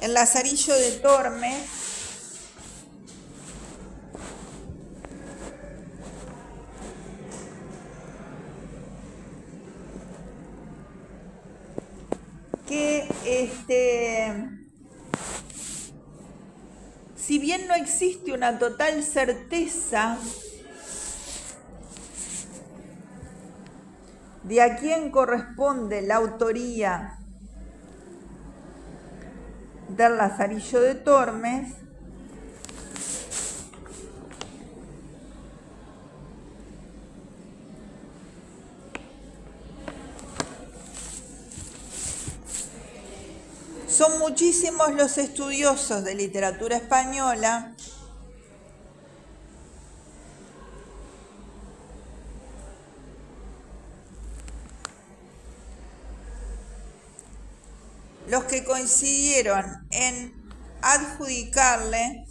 El Lazarillo de Tormes que si bien no existe una total certeza de a quién corresponde la autoría del Lazarillo de Tormes, son muchísimos los estudiosos de literatura española los que coincidieron en adjudicarle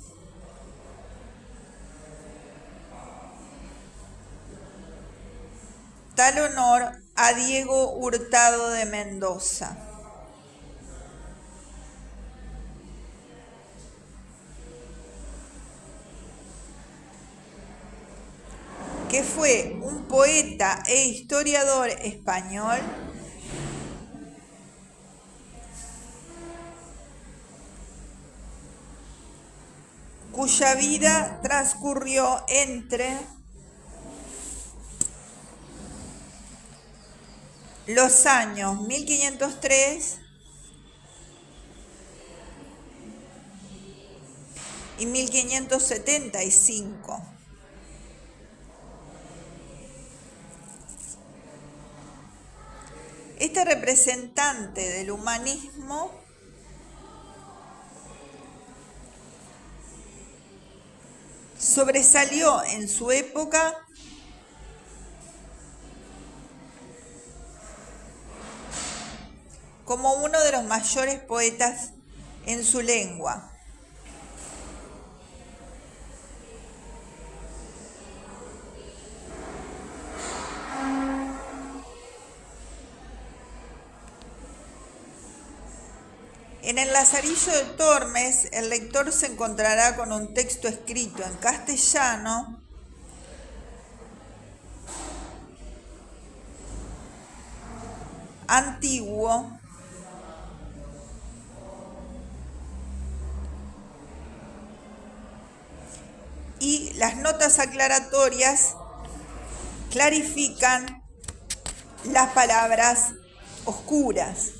tal honor a Diego Hurtado de Mendoza. Que fue un poeta e historiador español cuya vida transcurrió entre los años 1503 y 1575. Este representante del humanismo sobresalió en su época como uno de los mayores poetas en su lengua. En el Lazarillo de Tormes, el lector se encontrará con un texto escrito en castellano antiguo y las notas aclaratorias clarifican las palabras oscuras.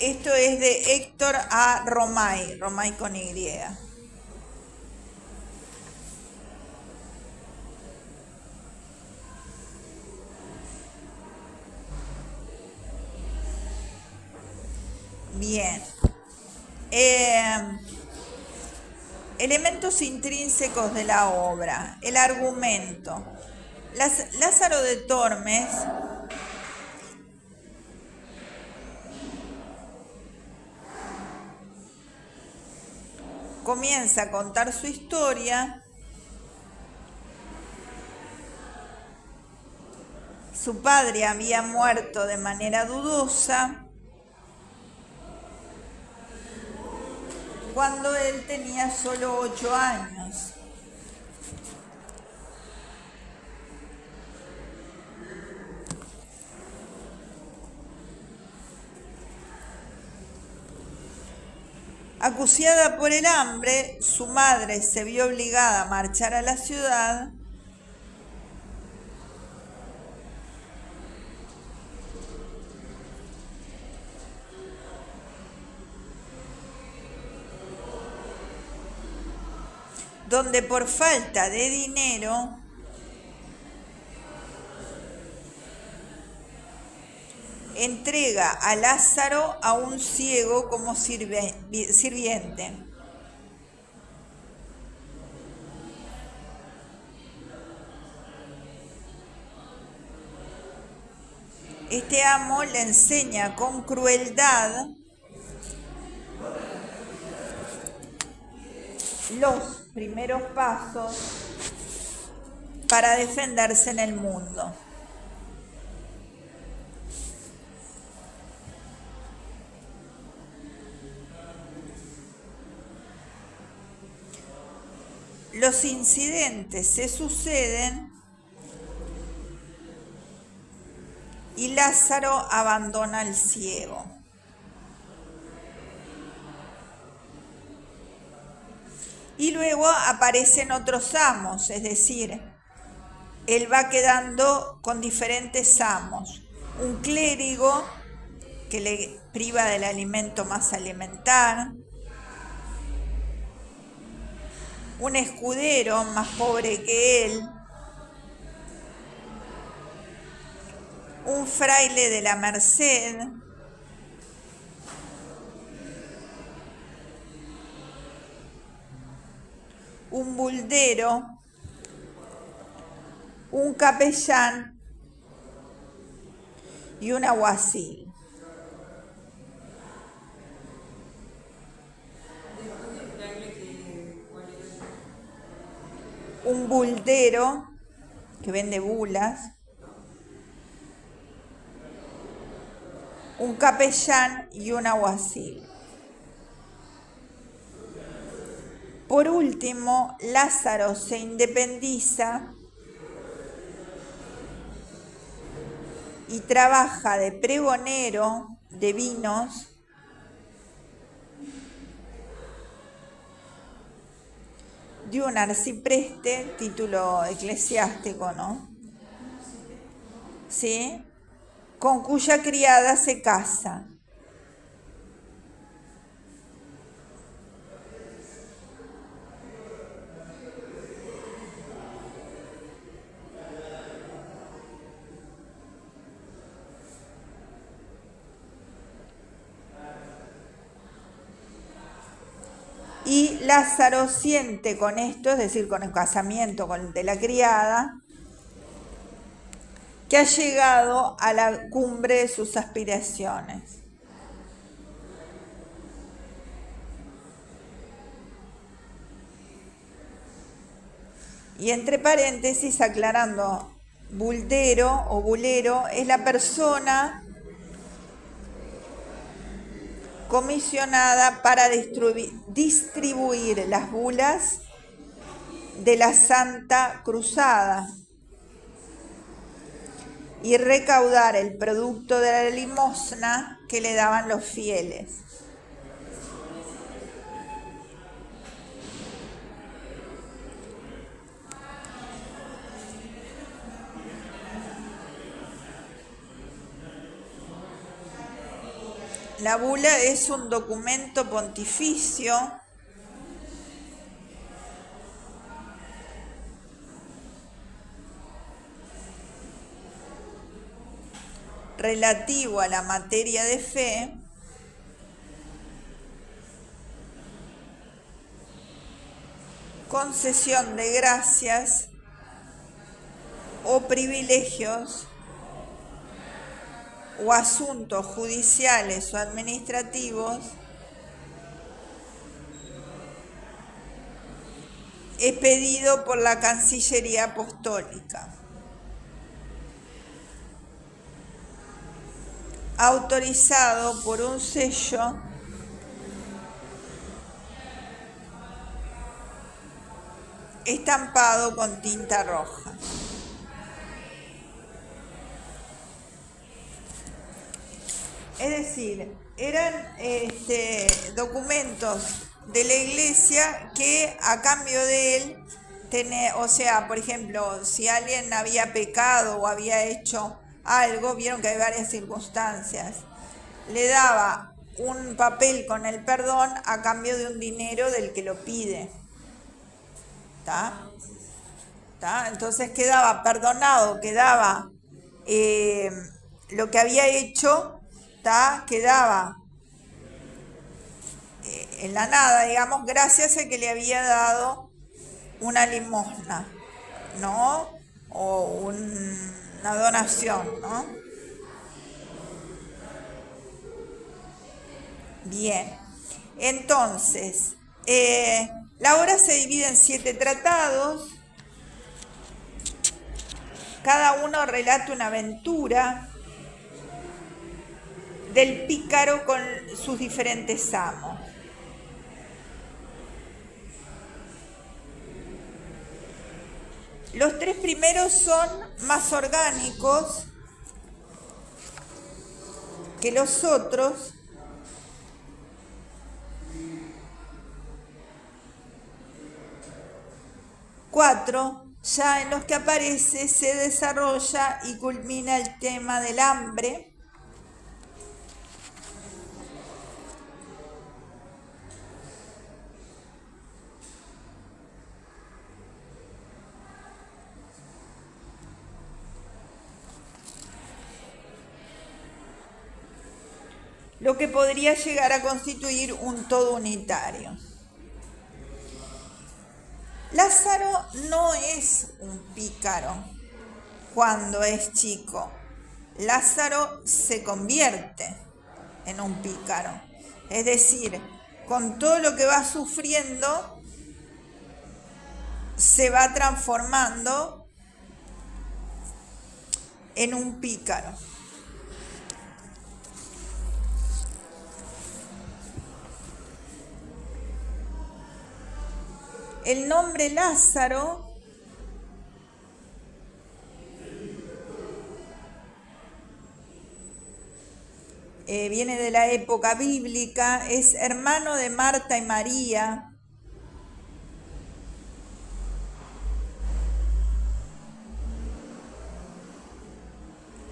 Esto es de Héctor A. Romay, Romay con Y. Bien. Elementos intrínsecos de la obra. El argumento. Lázaro de Tormes comienza a contar su historia. Su padre había muerto de manera dudosa cuando él tenía solo 8 años. Acuciada por el hambre, su madre se vio obligada a marchar a la ciudad donde por falta de dinero entrega a Lázaro a un ciego como sirviente. Este amo le enseña con crueldad los primeros pasos para defenderse en el mundo. Los incidentes se suceden y Lázaro abandona al ciego. Y luego aparecen otros amos, es decir, él va quedando con diferentes amos. Un clérigo que le priva del alimento más elemental, un escudero más pobre que él, un fraile de la Merced, un buldero, un capellán y un alguacil. Un buldero que vende bulas, un capellán y un alguacil. Por último, Lázaro se independiza y trabaja de pregonero de vinos de un arcipreste, título eclesiástico, ¿no? ¿Sí? Con cuya criada se casa. Y Lázaro siente con esto, es decir, con el casamiento de la criada, que ha llegado a la cumbre de sus aspiraciones. Y entre paréntesis, aclarando, buldero o bulero es la persona comisionada para distribuir las bulas de la Santa Cruzada y recaudar el producto de la limosna que le daban los fieles. La bula es un documento pontificio relativo a la materia de fe concesión de gracias o privilegios o asuntos judiciales o administrativos expedido por la Cancillería Apostólica, autorizado por un sello estampado con tinta roja. Es decir, eran documentos de la iglesia que a cambio de él, o sea, por ejemplo, si alguien había pecado o había hecho algo, vieron que hay varias circunstancias, le daba un papel con el perdón a cambio de un dinero del que lo pide. ¿Tá? Entonces quedaba perdonado, quedaba lo que había hecho, quedaba en la nada, digamos, gracias a que le había dado una limosna, ¿no? O una donación, ¿no? Bien, entonces, La obra se divide en 7 tratados, cada uno relata una aventura del pícaro con sus diferentes amos. Los 3 primeros son más orgánicos que los otros. Cuatro, ya en los que aparece, se desarrolla y culmina el tema del hambre. Lo que podría llegar a constituir un todo unitario. Lázaro no es un pícaro cuando es chico. Lázaro se convierte en un pícaro. Es decir, con todo lo que va sufriendo, se va transformando en un pícaro. El nombre Lázaro viene de la época bíblica, es hermano de Marta y María.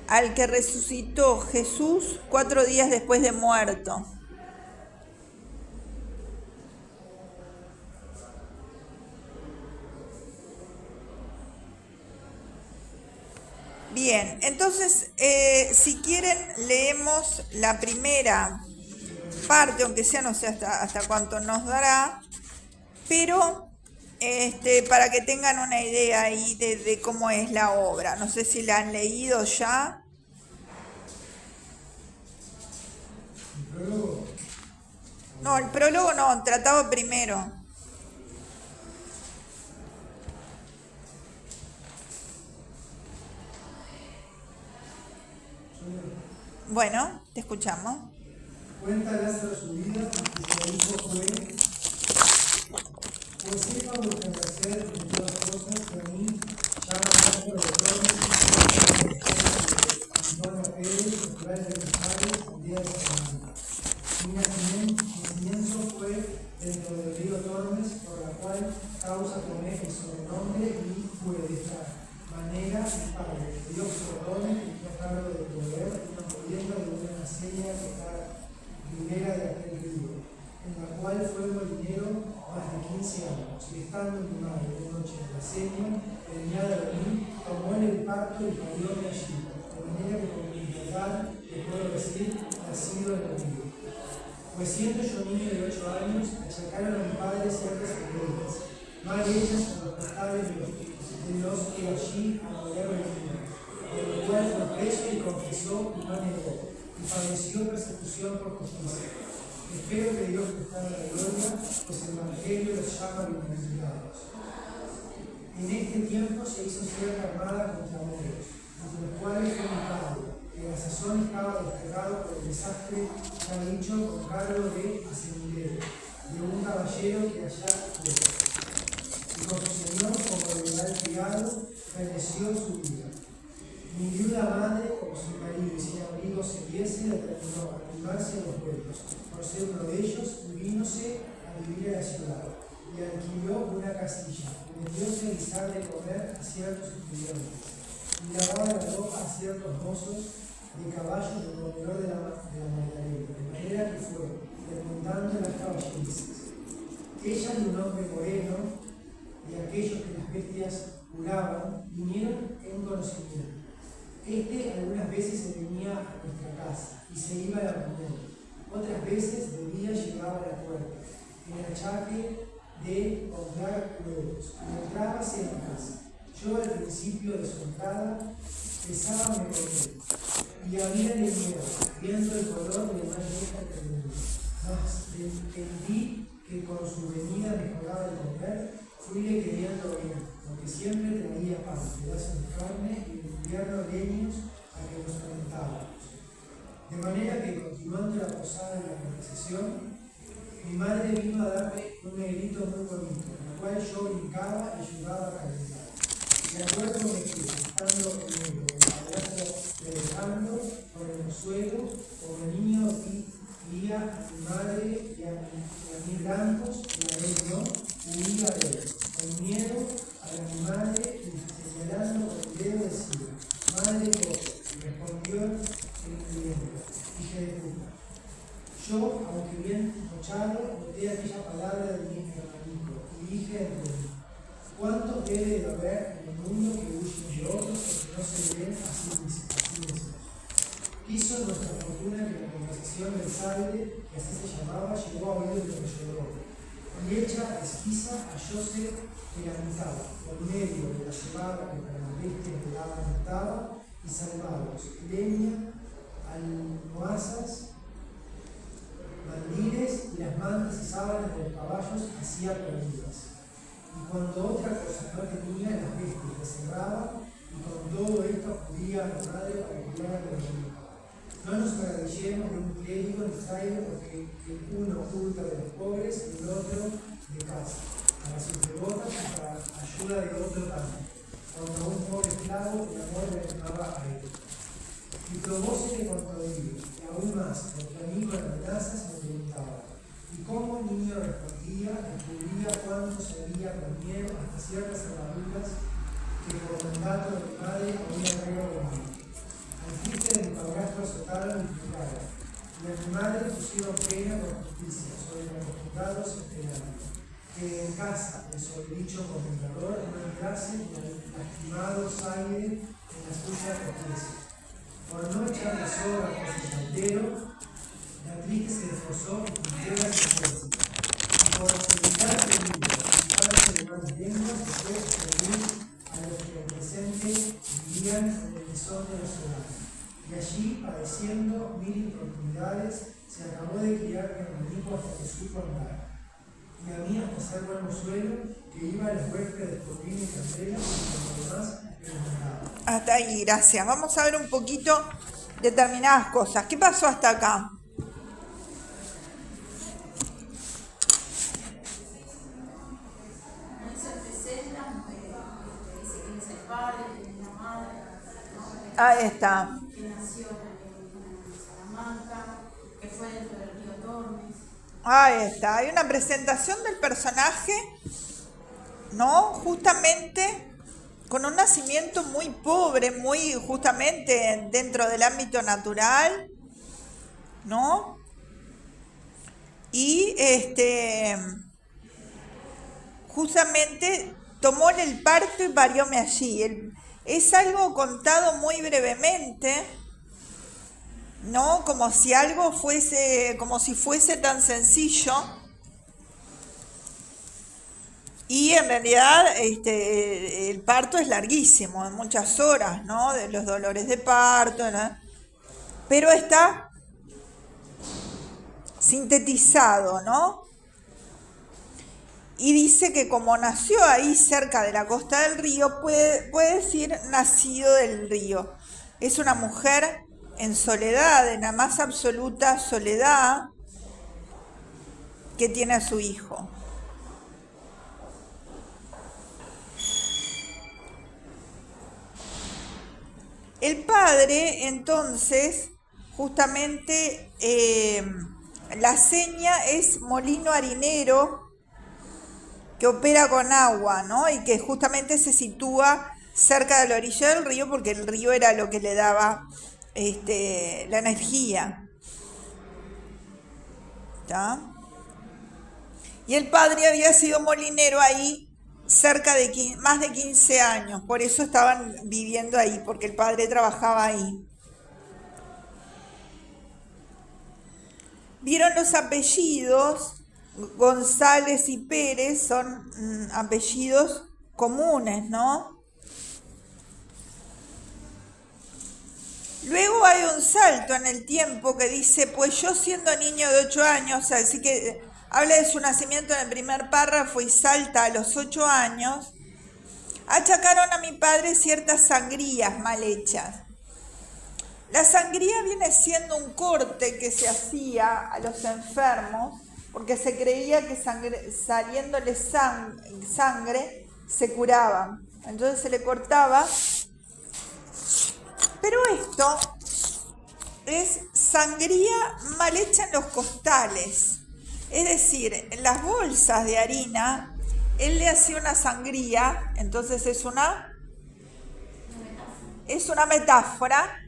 Al que resucitó Jesús 4 días después de muerto. Bien, entonces, si quieren, leemos la primera parte, aunque sea, no sé hasta cuánto nos dará, pero para que tengan una idea ahí de cómo es la obra. No sé si la han leído ya. No, el prólogo no, el tratado primero. Bueno, te escuchamos. Cuenta Lázaro su vida y su hijo fue, pues sepa vuestra merced en todas cosas que a mí llaman Lázaro de Tormes, Antonio Pérez, natural de mis padres, el día de semana. Mi nacimiento fue dentro del río Tormes, por la cual causa tomé el sobrenombre y fue de esta manera mi padre. Dios perdone y no cargo de poder, viendo de una seña que está ribera de aquel río, en la cual fue molinero más de 15 años, y estando mi madre de noche en la seña, preñada de mí, tomó en el parto y parió de allí, de manera que con mi verdad le puedo decir, nacido en el río. Pues siendo yo niño de 8 años, achacaron a mi padre ciertas pruebas, mal hechas por los portales de los que allí adoraron el río, por lo cual fue preso y confesó y no negó, y padeció persecución por justicia. Espero que Dios les haga la gloria, pues el Evangelio los llama bienaventurados. En este tiempo se hizo cierta armada contra moros, entre los cuales fue mi padre, que a la sazón estaba despegado por el desastre que ha dicho con cargo de ascendero, de un caballero que allá fue. Y con su señor, como legal criado, feneció su vida. Mi viuda madre, como sin marido y sin abrigo se viese, determinó arrimarse a los pueblos, por ser uno de ellos, y vínose a vivir a la ciudad, y alquiló una casilla, y metióse a guisar de comer a ciertos estudiantes, y lavaba la ropa a ciertos mozos de caballos del comedor de la Magdalena, de manera que fue frecuentando las caballerizas. Ella de un hombre moreno, y aquellos que las bestias curaban, vinieron en conocimiento. Algunas veces se venía a nuestra casa y se iba a la mañana. Otras veces de día llegaba a la puerta, en el achaque de comprar huevos, y entrábase en la casa. Yo al principio de su entrada pesábame con él, y habíale miedo, viendo el color de más vieja que el mío. Mas entendí que con su venida mejoraba el comer, fuile queriendo bien, porque siempre traía pan, pedazos de carne y en invierno leños a que nos calentábamos. De manera que, continuando la posada y la conversación, mi madre vino a darme un negrito muy bonito, el cual yo brincaba y ayudaba a calentar. Y acuérdome que, estando en el padrastro trabajando con el consuelo, como niño guía a mi madre y a mis blancos, y a él no, huía de él. Con miedo a mi madre, y señalando con el dedo decía: Madre cosa, y respondió el cliente: hija de puta. Yo, aunque bien mochado, noté aquella palabra de mi hermanito, y dije entre mí: ¿cuántos debe de haber en el mundo que huyen de otros porque no se ven a sí mismos? Quiso nuestra fortuna que la conversación del salde, que así se llamaba, llegó a oídos de Rollodor, y hecha esquiza hallóse que la mitad, por medio de la cebada que para las bestias le daban estaba, y salvados, leña, almohazas, mandires y las mantas y sábanas de los caballos hacía perdidas. Y cuando otra cosa no tenía, las bestias le cerraba, y con todo esto acudía a la madre para que le haga lo. No nos maravillemos de un clérigo ni fraile porque el uno oculta de los pobres y el otro de casa, para sus devotas y para ayuda de otro también. Cuando a un pobre esclavo el amor le tocaba a él. Y probóse que cuando vive, y aún más, porque a mí con amenazas me preguntaba. Y cómo el niño respondía, descubría cuánto sabía con miedo hasta ciertas cerraduras que por mandato de mi madre había regado conmigo. Al triste de mi padrastro azotaron y juzgaron, y a mi madre pusieron pena por justicia sobre los acostumbrados esperando, que en casa de su dicho comentador no entrase ni al lastimado aire en la suya justicia. Por no echar la soga por su saltero, la triste se esforzó y cumplió la sentencia. Y por evitar peligro y parte de más lenguas, se fue a servir a los que en presente vivían en el mesón de la ciudad. Y allí, padeciendo mil importunidades, se acabó de criar mi hermanito hasta que supo andar. Y a mí hasta ser buen mozuelo, que iba a los huéspedes por vino y candela, y por lo demás me mandaba. Hasta ahí, gracias. Vamos a ver un poquito determinadas cosas. ¿Qué pasó hasta acá? Ahí está. Que nació en Salamanca, que fue dentro del río Tormes. Ahí está. Hay una presentación del personaje, ¿no? Justamente con un nacimiento muy pobre, muy justamente dentro del ámbito natural, ¿no? Y justamente tomó el parto y parióme allí. Es algo contado muy brevemente, ¿no? Como si algo fuese, como si fuese tan sencillo. Y en realidad el parto es larguísimo, en muchas horas, ¿no? De los dolores de parto, ¿no? Pero está sintetizado, ¿no? Y dice que como nació ahí cerca de la costa del río, puede decir nacido del río. Es una mujer en soledad, en la más absoluta soledad, que tiene a su hijo. El padre, entonces, justamente la seña es molino harinero que opera con agua, ¿no? Y que justamente se sitúa cerca de la orilla del río porque el río era lo que le daba la energía. ¿Está? Y el padre había sido molinero ahí cerca de más de 15 años, por eso estaban viviendo ahí, porque el padre trabajaba ahí. ¿Vieron los apellidos? González y Pérez son apellidos comunes, ¿no? Luego hay un salto en el tiempo que dice, pues yo siendo niño de 8 años, así que habla de su nacimiento en el primer párrafo y salta a los 8 años. Achacaron a mi padre ciertas sangrías mal hechas. La sangría viene siendo un corte que se hacía a los enfermos porque se creía que saliéndole sangre se curaban. Entonces se le cortaba. Pero esto es sangría mal hecha en los costales. Es decir, en las bolsas de harina, él le hacía una sangría, entonces es una metáfora,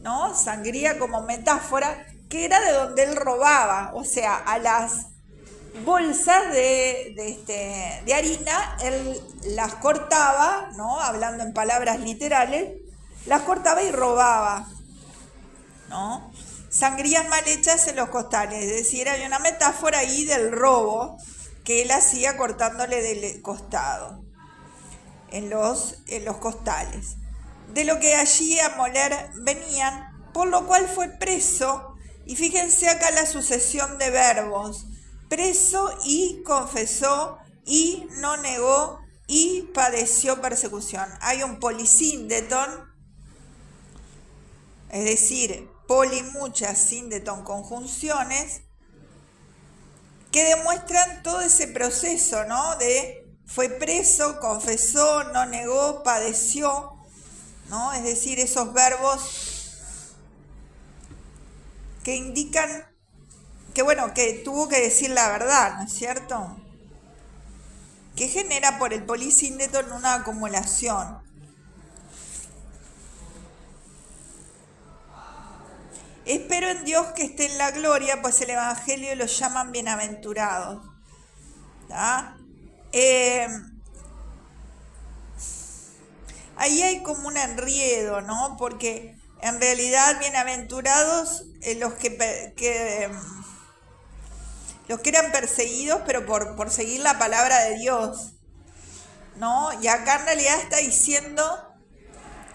¿no? Sangría como metáfora, que era de donde él robaba, o sea, a las bolsas de harina, él las cortaba, ¿no? Hablando en palabras literales, las cortaba y robaba, ¿no? Sangrías mal hechas en los costales, es decir, hay una metáfora ahí del robo que él hacía cortándole del costado, en los costales. De lo que allí a moler venían, por lo cual fue preso, y fíjense acá la sucesión de verbos, preso y confesó y no negó y padeció persecución. Hay un polisíndeton, es decir, poli muchas, síndeton conjunciones, que demuestran todo ese proceso, ¿no? De fue preso, confesó, no negó, padeció, ¿no? Es decir, esos verbos que indican que, bueno, que tuvo que decir la verdad, ¿no es cierto? Que genera por el polisíndeton una acumulación. Espero en Dios que esté en la gloria, pues el Evangelio los llaman bienaventurados. ¿Tá? Ahí hay como un enredo, ¿no? Porque en realidad bienaventurados los que eran perseguidos, pero por seguir la palabra de Dios, ¿no? Y acá en realidad está diciendo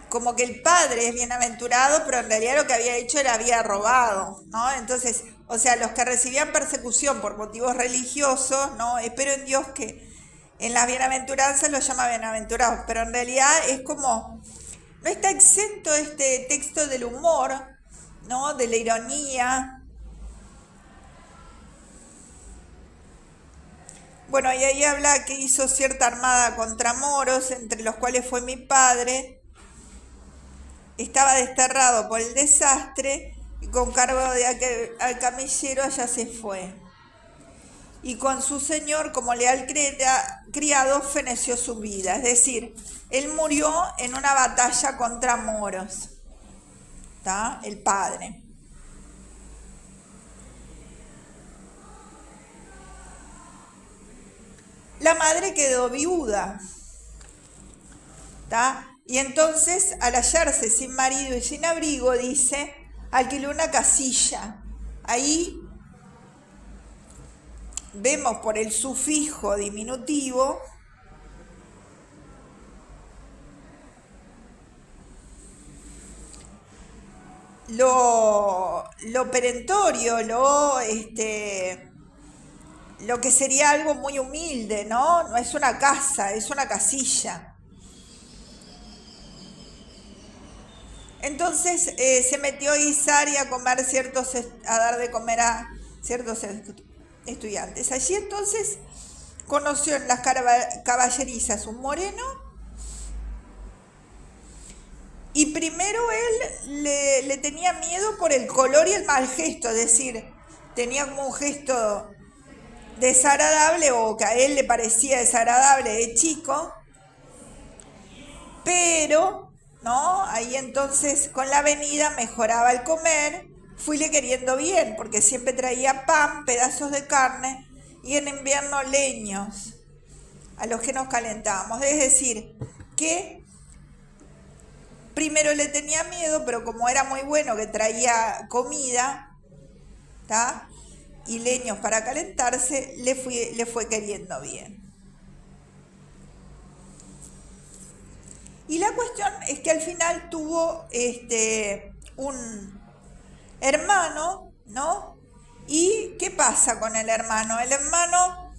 como que el padre es bienaventurado, pero en realidad lo que había hecho era había robado, ¿no? Entonces, o sea, los que recibían persecución por motivos religiosos, ¿no? Espero en Dios que en las bienaventuranzas los llama bienaventurados, pero en realidad es como, no está exento este texto del humor, ¿no? De la ironía. Bueno, y ahí habla que hizo cierta armada contra moros, entre los cuales fue mi padre. Estaba desterrado por el desastre y con cargo de al camillero allá se fue. Y con su señor como leal criado feneció su vida. Es decir, él murió en una batalla contra moros. ¿Tá? El padre. La madre quedó viuda. ¿Tá? Y entonces, al hallarse sin marido y sin abrigo, dice, alquiló una casilla. Ahí vemos por el sufijo diminutivo lo perentorio, lo que sería algo muy humilde, ¿no? No es una casa, es una casilla. Entonces se metió a guisar y a dar de comer a ciertos estudiantes. Allí entonces conoció en las caballerizas un moreno y primero él le tenía miedo por el color y el mal gesto, es decir, tenía como un gesto desagradable o que a él le parecía desagradable de chico, pero ¿no? Ahí entonces con la venida mejoraba el comer, fuile queriendo bien, porque siempre traía pan, pedazos de carne y en invierno leños a los que nos calentábamos. Es decir, que primero le tenía miedo, pero como era muy bueno que traía comida, ¿tá? Y leños para calentarse, le fue queriendo bien. Y la cuestión es que al final tuvo un hermano, ¿no? ¿Y qué pasa con el hermano? El hermano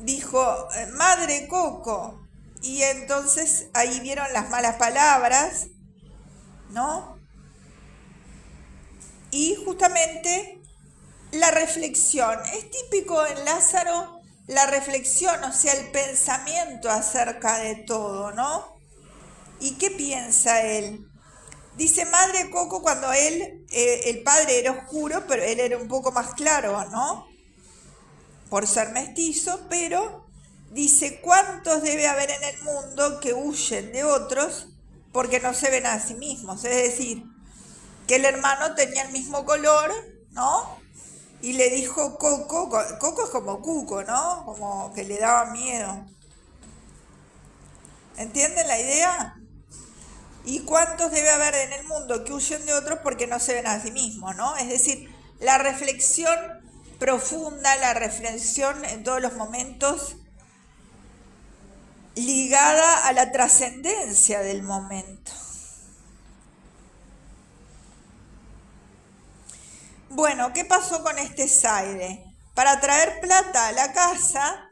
dijo, madre Coco, y entonces ahí vieron las malas palabras, ¿no? Y justamente la reflexión, es típico en Lázaro la reflexión, o sea, el pensamiento acerca de todo, ¿no? ¿Y qué piensa él? Dice madre Coco cuando él, el padre era oscuro, pero él era un poco más claro, ¿no? Por ser mestizo, pero dice, ¿cuántos debe haber en el mundo que huyen de otros porque no se ven a sí mismos? Es decir, que el hermano tenía el mismo color, ¿no? Y le dijo Coco, Coco es como Cuco, ¿no? Como que le daba miedo. ¿Entienden la idea? ¿Y cuántos debe haber en el mundo que huyen de otros porque no se ven a sí mismos, ¿no? Es decir, la reflexión profunda, la reflexión en todos los momentos ligada a la trascendencia del momento. Bueno, ¿qué pasó con este Zaide? Para traer plata a la casa,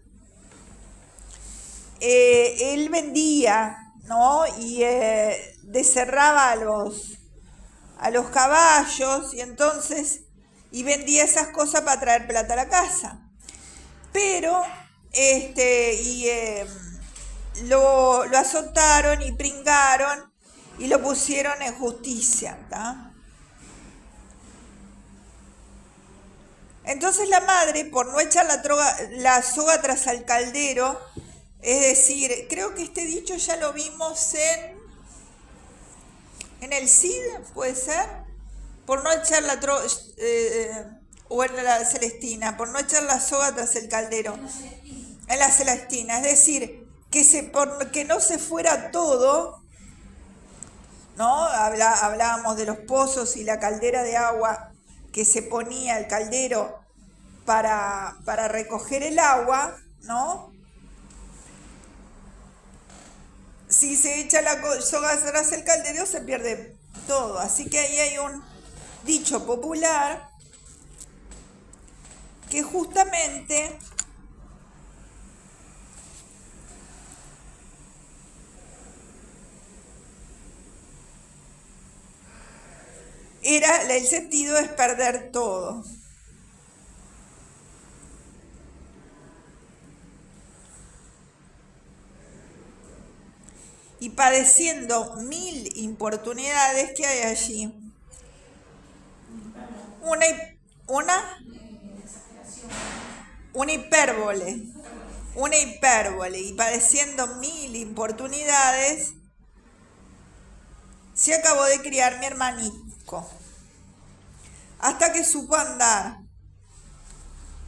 él vendía, ¿no? Y descerraba a los caballos y vendía esas cosas para traer plata a la casa. Pero, lo azotaron y pringaron y lo pusieron en justicia, ¿tá? Entonces la madre, por no echar la soga tras al caldero, es decir, creo que este dicho ya lo vimos en el Cid, puede ser, por no echar o en la Celestina, por no echar la soga tras el caldero, en la Celestina, es decir, que no se fuera todo, ¿no? Hablábamos de los pozos y la caldera de agua que se ponía el caldero para recoger el agua, ¿no? Si se echa la soga tras el caldero se pierde todo. Así que ahí hay un dicho popular que justamente el sentido es perder todo. Y padeciendo 1000 importunidades que hay allí. Una hipérbole. Una hipérbole. Y padeciendo 1000 importunidades, se acabó de criar mi hermanito, hasta que supo andar,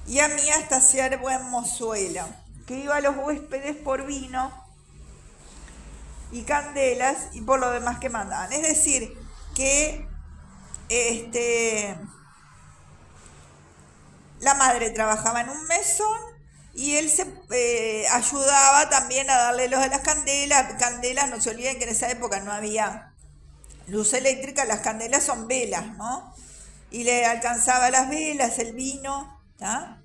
y a mí hasta ser buen mozuelo, que iba a los huéspedes por vino y candelas y por lo demás que mandaban. Es decir, que la madre trabajaba en un mesón y él se ayudaba también a darle los de las candelas. Candelas, no se olviden que en esa época no había luz eléctrica, las candelas son velas, ¿no? Y le alcanzaba las velas, el vino, ¿tá?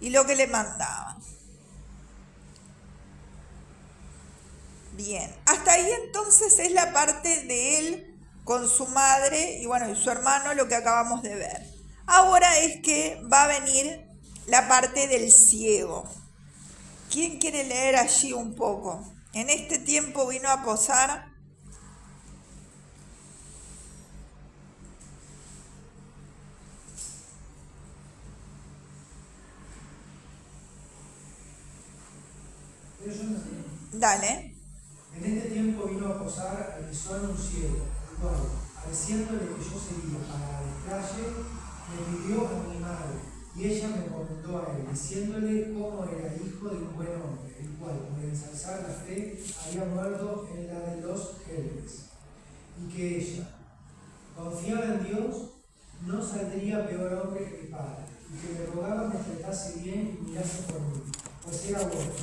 Y lo que le mandaban. Bien, hasta ahí entonces es la parte de él con su madre y bueno, y su hermano, lo que acabamos de ver. Ahora es que va a venir la parte del ciego. ¿Quién quiere leer allí un poco? En este tiempo vino a posar. Dale. En este tiempo vino a posar al Isuán un ciego, el cual, pareciéndole que yo sería para descalle, me pidió a mi madre, y ella me comentó a él, diciéndole cómo era hijo de un buen hombre, el cual, por ensalzar la fe, había muerto en la de los Génesis, y que ella, confiaba en Dios, no saldría peor hombre que el padre, y que me rogaba me tratase bien y mirase por mí, pues era bueno.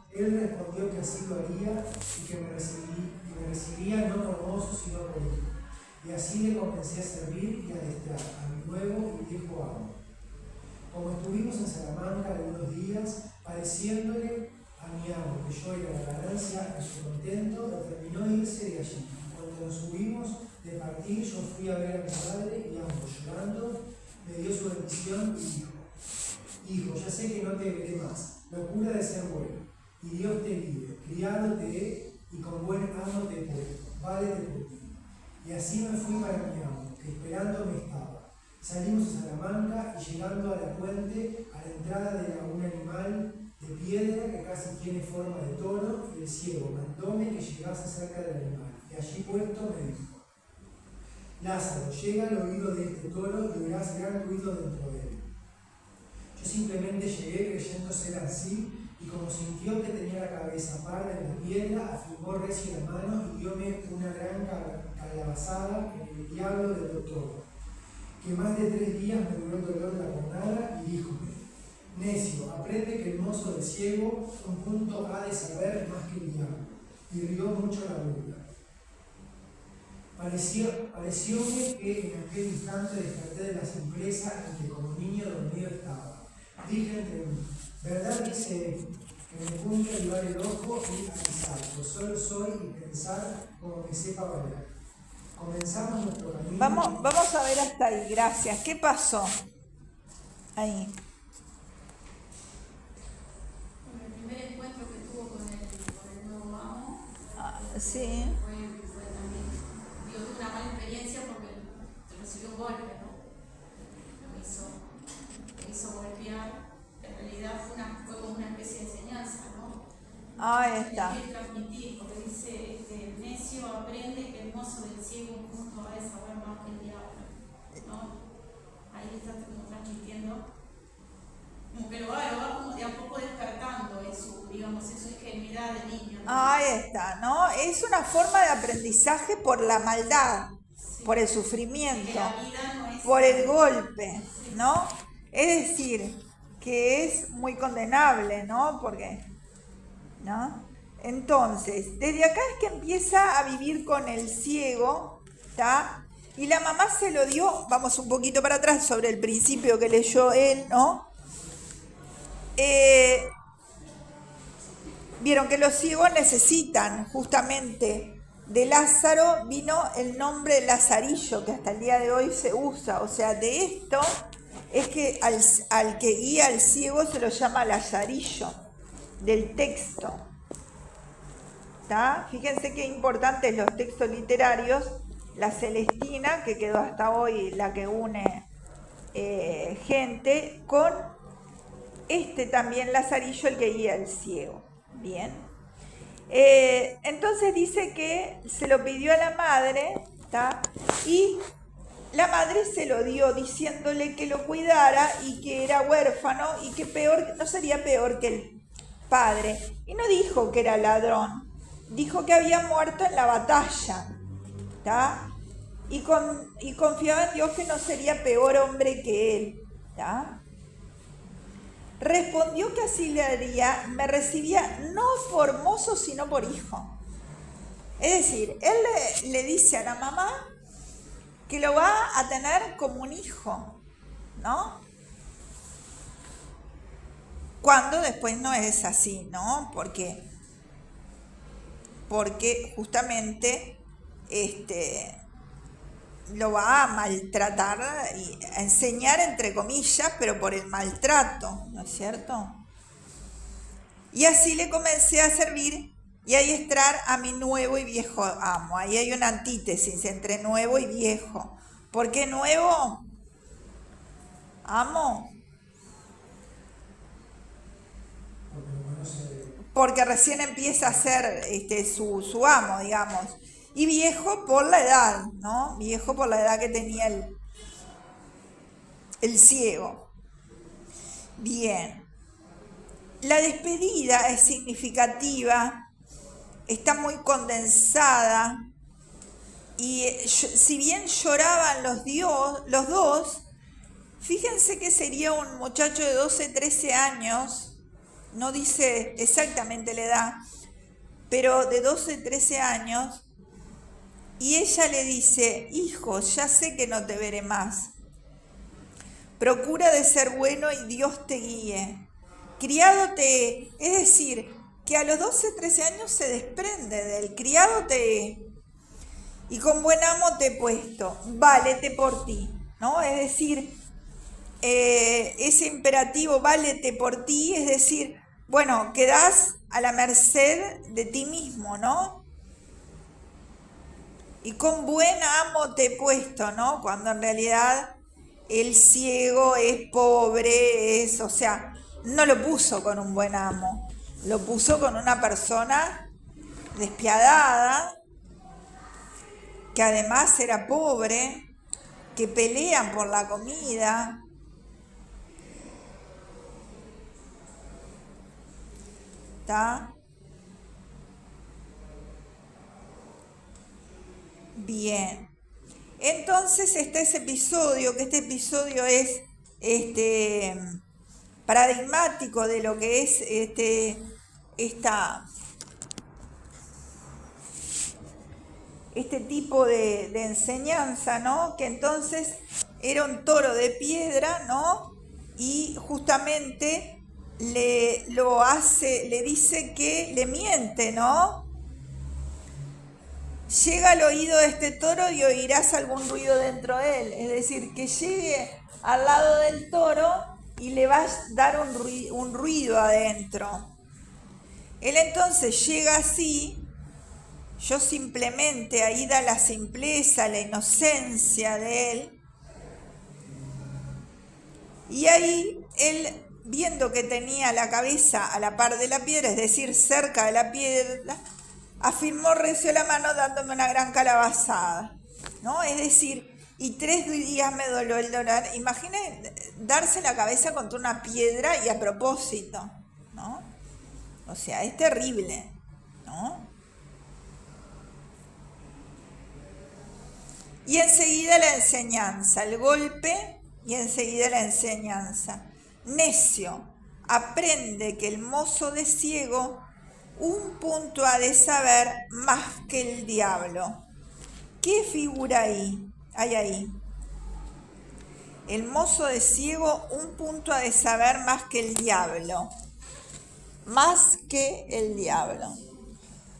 Él respondió que así lo haría y que me recibiría no por mozo, sino por hijo. Y así le comencé a servir y a adestrar a mi nuevo y viejo amo. Como estuvimos en Salamanca algunos días, pareciéndole a mi amo que yo era la ganancia en su contento, determinó irse de allí. Cuando nos subimos de partir, yo fui a ver a mi padre y ambos, llorando, me dio su bendición y dijo: Hijo, ya sé que no te veré más, locura de ser bueno, y Dios te libre, criado te he, y con buen amo te puedo, válete por ti. Y así me fui para mi amo, que esperándome estaba. Salimos a Salamanca y llegando a la puente, a la entrada de un animal de piedra que casi tiene forma de toro, y el ciego mandóme que llegase cerca del animal. Y allí puesto me dijo: Lázaro, llega al oído de este toro y oirás gran ruido dentro de él. Yo simplemente llegué creyendo ser así, y como sintió que tenía la cabeza parda en la piedra, afirmó recio la mano y dióme una gran calabazada en el diablo del doctor, que más de 3 días me duró el dolor de la jornada, y díjome: Necio, aprende que el mozo del ciego un punto ha de saber más que el diablo. Y rió mucho la burla. Parecióme que en aquel instante desperté de la simpleza en que como niño dormido estaba. Dije entre mí: verdad dice que me punta llevar el ojo y analizar, pues solo soy y pensar como me sepa valer. Comenzamos nuestro camino. Vamos a ver hasta ahí, gracias. ¿Qué pasó ahí? Bueno, el primer encuentro que tuvo con el nuevo amo Sí. fue también, digo, tuvo una mala experiencia porque recibió un golpe, ¿no? Lo hizo golpear. En realidad fue como una especie de enseñanza, ¿no? Ahí está. Hay que transmitir, porque dice, el necio aprende que el mozo del ciego junto va a saber más que el diablo, ¿no? Ahí está como transmitiendo, como que lo va como de a poco despertando en su, digamos, en su ingenuidad de niño, ¿no? Ahí está, ¿no? Es una forma de aprendizaje por la maldad, Sí. por el Que sufrimiento, la vida no es... por el golpe, ¿no? Es decir, que es muy condenable, ¿no? Porque, ¿no? Entonces, desde acá es que empieza a vivir con el ciego, ¿está? Y la mamá se lo dio, vamos un poquito para atrás sobre el principio que leyó él, ¿no? Vieron que los ciegos necesitan justamente de Lázaro, vino el nombre Lazarillo, que hasta el día de hoy se usa. O sea, de esto es que al que guía al ciego se lo llama Lazarillo, del texto. ¿Está? Fíjense qué importantes los textos literarios. La Celestina, que quedó hasta hoy la que une gente, con también Lazarillo, el que guía al ciego. Bien. Entonces dice que se lo pidió a la madre, ¿tá? Y la madre se lo dio diciéndole que lo cuidara y que era huérfano y que no sería peor que el padre. Y no dijo que era ladrón, dijo que había muerto en la batalla, ¿tá? Y confiaba en Dios que no sería peor hombre que él, ¿tá? Respondió que así le haría, me recibía no por mozo, sino por hijo. Es decir, él le dice a la mamá que lo va a tener como un hijo, ¿no? Cuando después no es así, ¿no? Porque justamente lo va a maltratar y a enseñar entre comillas, pero por el maltrato, ¿no es cierto? Y así le comencé a servir y a adiestrar a mi nuevo y viejo amo. Ahí hay una antítesis entre nuevo y viejo. ¿Por qué nuevo? Amo. Porque recién empieza a ser su amo, digamos. Y viejo por la edad, ¿no? Viejo por la edad que tenía el ciego. Bien. La despedida es significativa, está muy condensada, y si bien lloraban los dos, fíjense que sería un muchacho de 12, 13 años, no dice exactamente la edad, pero de 12, 13 años, y ella le dice: hijo, ya sé que no te veré más, procura de ser bueno y Dios te guíe. Criado te he, es decir, que a los 12, 13 años se desprende del criado te he, y con buen amo te he puesto, válete por ti, ¿no? Es decir, ese imperativo válete por ti, es decir, bueno, quedás a la merced de ti mismo, ¿no? Y con buen amo te he puesto, ¿no? Cuando en realidad el ciego es pobre, o sea, no lo puso con un buen amo, lo puso con una persona despiadada, que además era pobre, que pelean por la comida. ¿Está? Bien. Entonces está ese episodio, que este episodio es paradigmático de lo que es este tipo de enseñanza, ¿no? Que entonces era un toro de piedra, ¿no? Y justamente le dice que le miente, ¿no? Llega al oído de este toro y oirás algún ruido dentro de él. Es decir, que llegue al lado del toro y le vas a dar un ruido adentro. Él entonces llega así, yo simplemente, ahí da la simpleza, la inocencia de él. Y ahí él, viendo que tenía la cabeza a la par de la piedra, es decir, cerca de la piedra, afirmó recio la mano dándome una gran calabazada, ¿no? Es decir, y 3 días me dolió el dolor. Imaginen darse la cabeza contra una piedra y a propósito, ¿no? O sea, es terrible, ¿no? Y enseguida la enseñanza, el golpe y enseguida la enseñanza. Necio, aprende que el mozo de ciego un punto ha de saber más que el diablo. ¿Qué figura hay ahí? El mozo de ciego un punto ha de saber más que el diablo. Más que el diablo.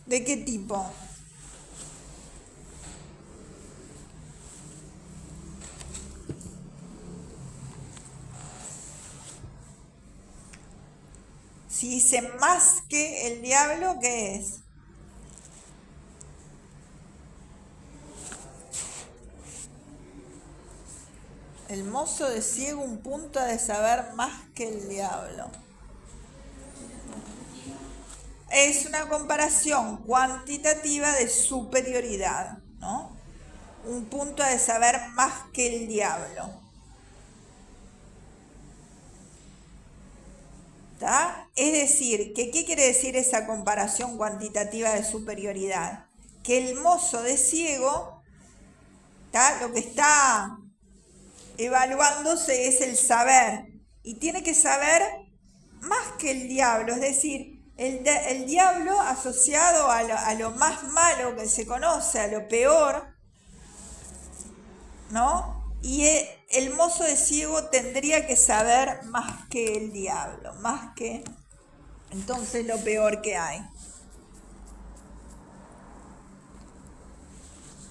¿De qué tipo? Si dice más que el diablo, ¿qué es? El mozo de ciego un punto ha de saber más que el diablo. Es una comparación cuantitativa de superioridad, ¿no? Un punto ha de saber más que el diablo. ¿Está? Es decir, ¿qué quiere decir esa comparación cuantitativa de superioridad? Que el mozo de ciego, ¿está? Lo que está evaluándose es el saber, y tiene que saber más que el diablo, es decir, el diablo asociado a lo más malo que se conoce, a lo peor, ¿no? Y el mozo de ciego tendría que saber más que el diablo, más que entonces lo peor que hay.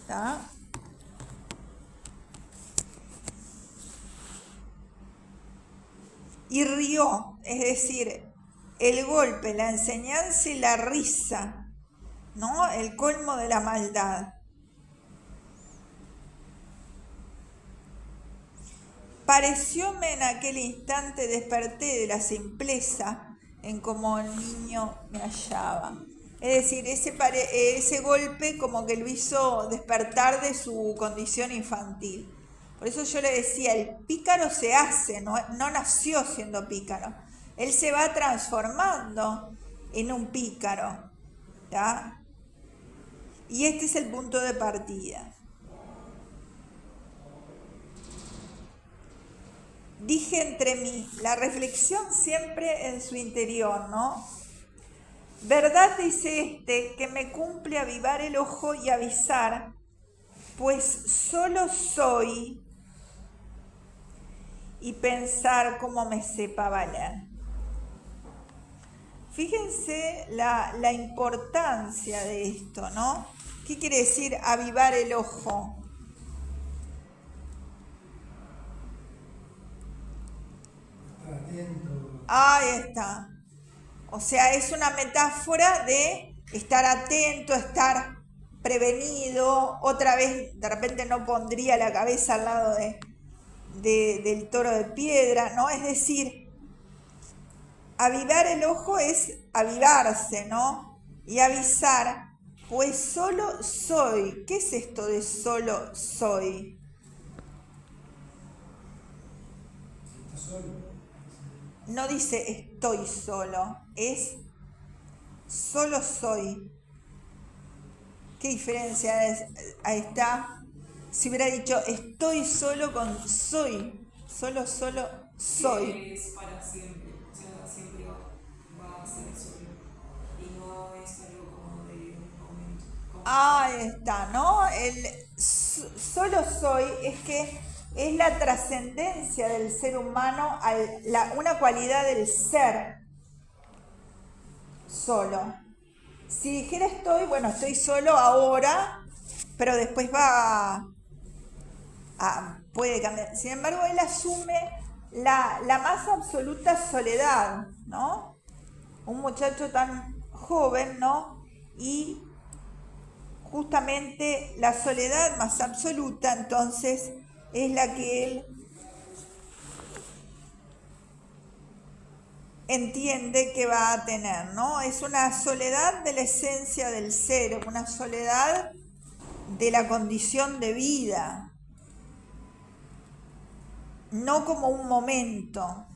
¿Está? Y rió, es decir, el golpe, la enseñanza y la risa, ¿no? El colmo de la maldad. Parecióme en aquel instante, desperté de la simpleza en como el niño me hallaba. Es decir, ese golpe como que lo hizo despertar de su condición infantil. Por eso yo le decía, el pícaro se hace, no nació siendo pícaro. Él se va transformando en un pícaro, ¿tá? Y este es el punto de partida. Dije entre mí, la reflexión siempre en su interior, ¿no? Verdad dice que me cumple avivar el ojo y avisar, pues solo soy y pensar cómo me sepa valer. Fíjense la importancia de esto, ¿no? ¿Qué quiere decir avivar el ojo? Estar atento. Ahí está. O sea, es una metáfora de estar atento, estar prevenido. Otra vez, de repente no pondría la cabeza al lado del toro de piedra, ¿no? Es decir, avivar el ojo es avivarse, ¿no? Y avisar, pues solo soy. ¿Qué es esto de solo soy? Está solo. No dice estoy solo, es solo soy. ¿Qué diferencia es? Ahí está. Si hubiera dicho estoy solo con soy, solo soy. Que es para siempre, o sea, siempre va a ser solo y no es algo como de un momento. Ahí está, ¿no? El solo soy es que es la trascendencia del ser humano, una cualidad del ser solo. Si dijera estoy, bueno, estoy solo ahora, pero después puede cambiar. Sin embargo, él asume la más absoluta soledad, ¿no? Un muchacho tan joven, ¿no? Y justamente la soledad más absoluta, entonces, es la que él entiende que va a tener, ¿no? Es una soledad de la esencia del ser, una soledad de la condición de vida, no como un momento.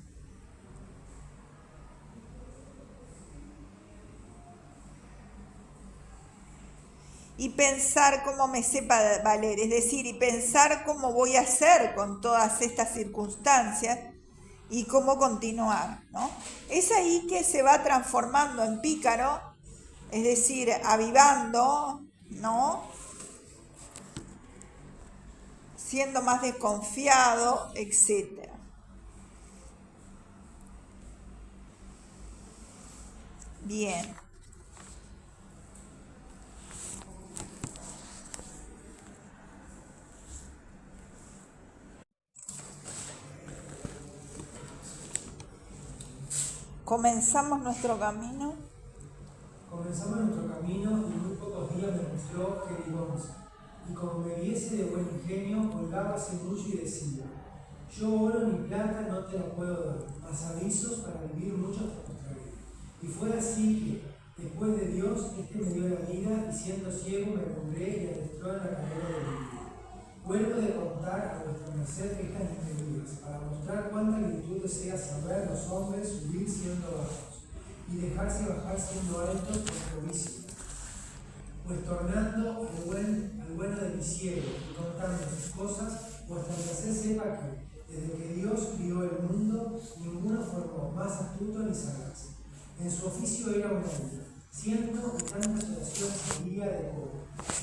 Y pensar cómo me sepa valer, es decir, y pensar cómo voy a hacer con todas estas circunstancias y cómo continuar, ¿no? Es ahí que se va transformando en pícaro, es decir, avivando, ¿no? Siendo más desconfiado, etc. Bien. Comenzamos nuestro camino. Comenzamos nuestro camino y en muy pocos días me mostró Jericónse, y como me viese de buen ingenio, colgaba segullo y decía: yo oro ni plata no te la puedo dar, mas avisos para vivir mucho te mostraré. Y fue así que, después de Dios, me dio la vida, y siendo ciego me alumbré y adestró en la carrera de mi vida. Vuelvo de contar a vuestra merced estas entendidas, para mostrar cuánta virtud desea saber los hombres subir siendo bajos, y dejarse bajar siendo altos por vicio. Pues tornando al bueno de mi ciego y contando sus cosas, vuestra merced sepa que, desde que Dios crió el mundo, ninguno formó más astuto ni sagaz. En su oficio era una vida, ciento y tantas oraciones al día de coro,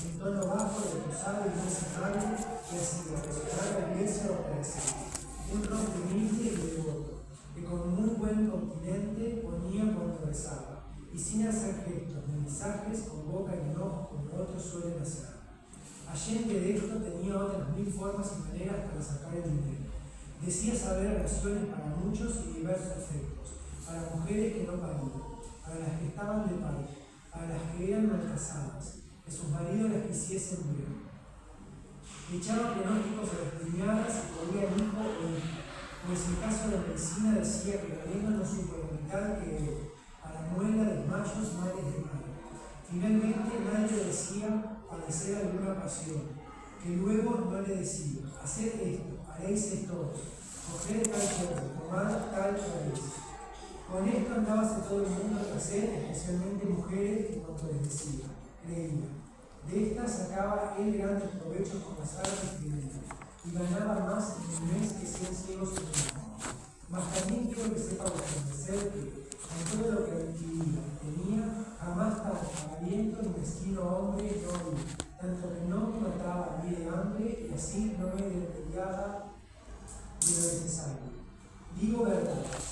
en tono bajo, reposado y muy amable, y así de apresurar la iglesia o parecer. Un rostro humilde y devoto, que con muy buen continente ponía cuando rezaba, y sin hacer gestos ni mensajes, con boca y enojo como otros suelen hacer. Allende de esto tenía otras 1000 formas y maneras para sacar el dinero. Decía saber oraciones para muchos y diversos efectos, para mujeres que no parían, para las que estaban de parto, para las que eran mal casadas, que sus maridos las quisiesen bien. Echaba pronósticos a las preñadas y podía hijo o hija, pues en caso de medicina decía que la lengua no supo la mitad que a la muela desmayos, males de madre. Finalmente nadie le decía padecer alguna pasión, que luego no le decía: haced esto, haréis esto otro, coged tal cosa, tomad tal haréis. Con esto andábase todo el mundo tras él, especialmente mujeres, que cuanto les decía, creían. De estas sacaba él grandes provechos con las artes que tenía, y ganaba más en un mes que 100 ciegos en un año. Mas también quiero que sepa vuestra merced que, con todo lo que adquiría, tenía, jamás tan avariento ni mezquino hombre no vi, tanto que no me mataba a mí de hambre, y así no me desviaba de lo necesario.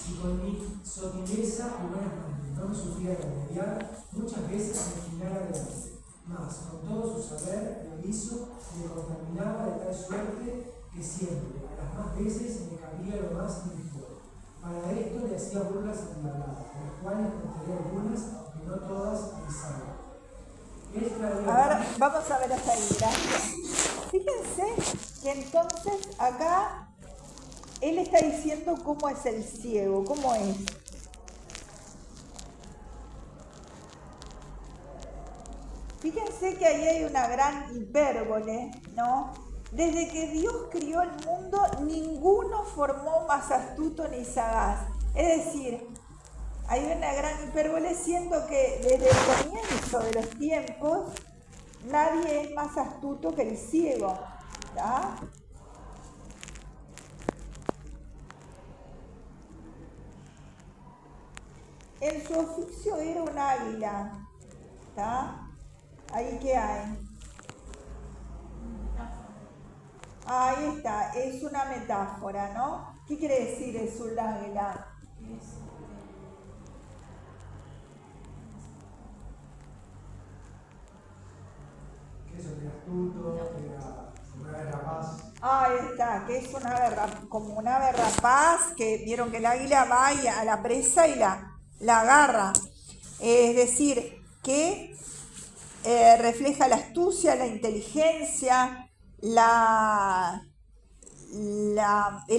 si con mi sotileza y buenas manos no me supiera remediar, muchas veces me inclinara adelante. Mas, con todo su saber, me hizo y me contaminaba de tal suerte que siempre, a las más veces, me cabía lo más mejor. Para esto le hacía burlas a mi hablada, de las cuales contaré algunas, aunque no todas me salgan. A ver, vamos a ver hasta ahí, gracias. Fíjense que entonces acá él está diciendo cómo es el ciego, cómo es. Fíjense que ahí hay una gran hipérbole, ¿no? Desde que Dios crió el mundo, ninguno formó más astuto ni sagaz. Es decir, hay una gran hipérbole, siendo que desde el comienzo de los tiempos, nadie es más astuto que el ciego, ¿tá? En su oficio era un águila, ¿tá? ¿Ahí qué hay? Ahí está, es una metáfora, ¿no? ¿Qué quiere decir es un águila? Que eso era astuto, que era una ave rapaz. Ahí está, que es como una ave rapaz, que vieron que el águila va a la presa y la agarra. Es decir, que refleja la astucia, la inteligencia, el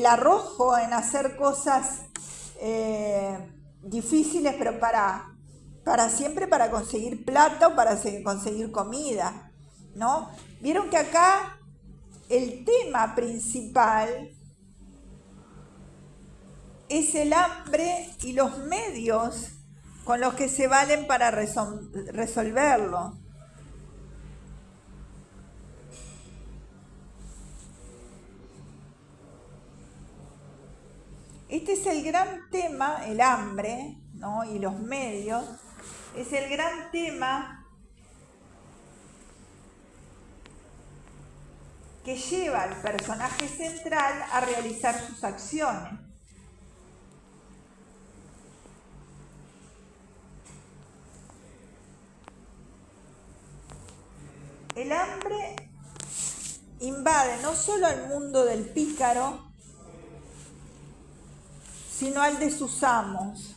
arrojo en hacer cosas difíciles, pero para siempre para conseguir plata o para conseguir comida, ¿no? Vieron que acá el tema principal es el hambre y los medios con los que se valen para resolverlo. Este es el gran tema, el hambre, ¿no? Y los medios, es el gran tema que lleva al personaje central a realizar sus acciones. El hambre invade no solo al mundo del pícaro, sino al de sus amos.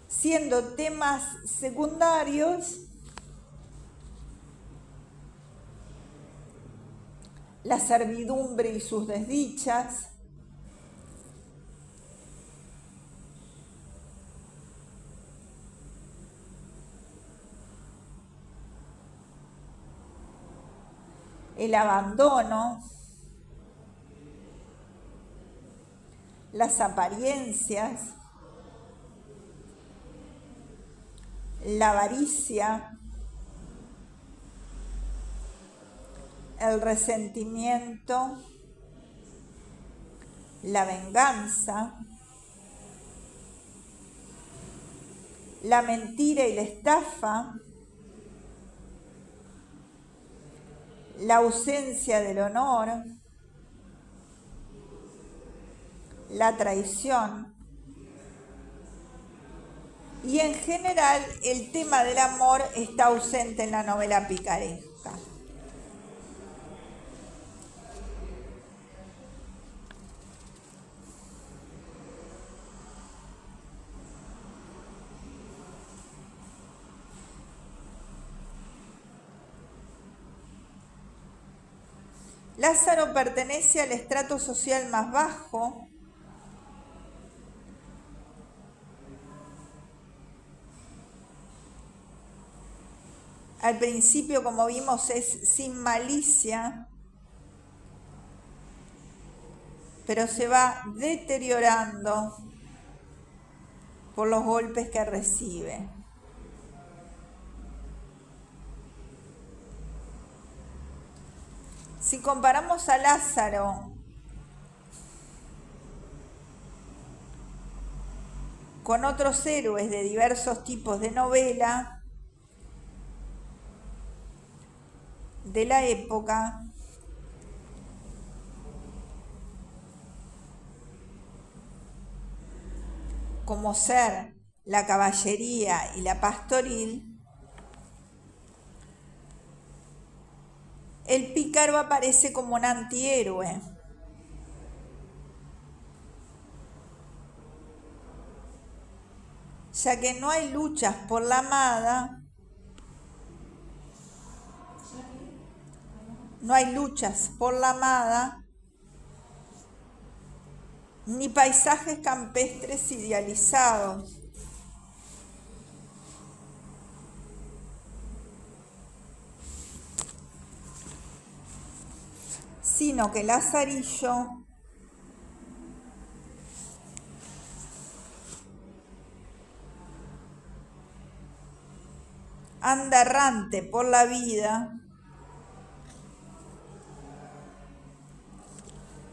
Siendo temas secundarios la servidumbre y sus desdichas, el abandono, las apariencias, la avaricia, el resentimiento, la venganza, la mentira y la estafa, la ausencia del honor, la traición y en general el tema del amor está ausente en la novela picaresca. Lázaro pertenece al estrato social más bajo, al principio, como vimos, es sin malicia, pero se va deteriorando por los golpes que recibe. Si comparamos a Lázaro con otros héroes de diversos tipos de novela, de la época, como ser la caballería y la pastoril, el pícaro aparece como un antihéroe. Ya que no hay luchas por la amada, ni paisajes campestres idealizados. Sino que Lazarillo anda errante por la vida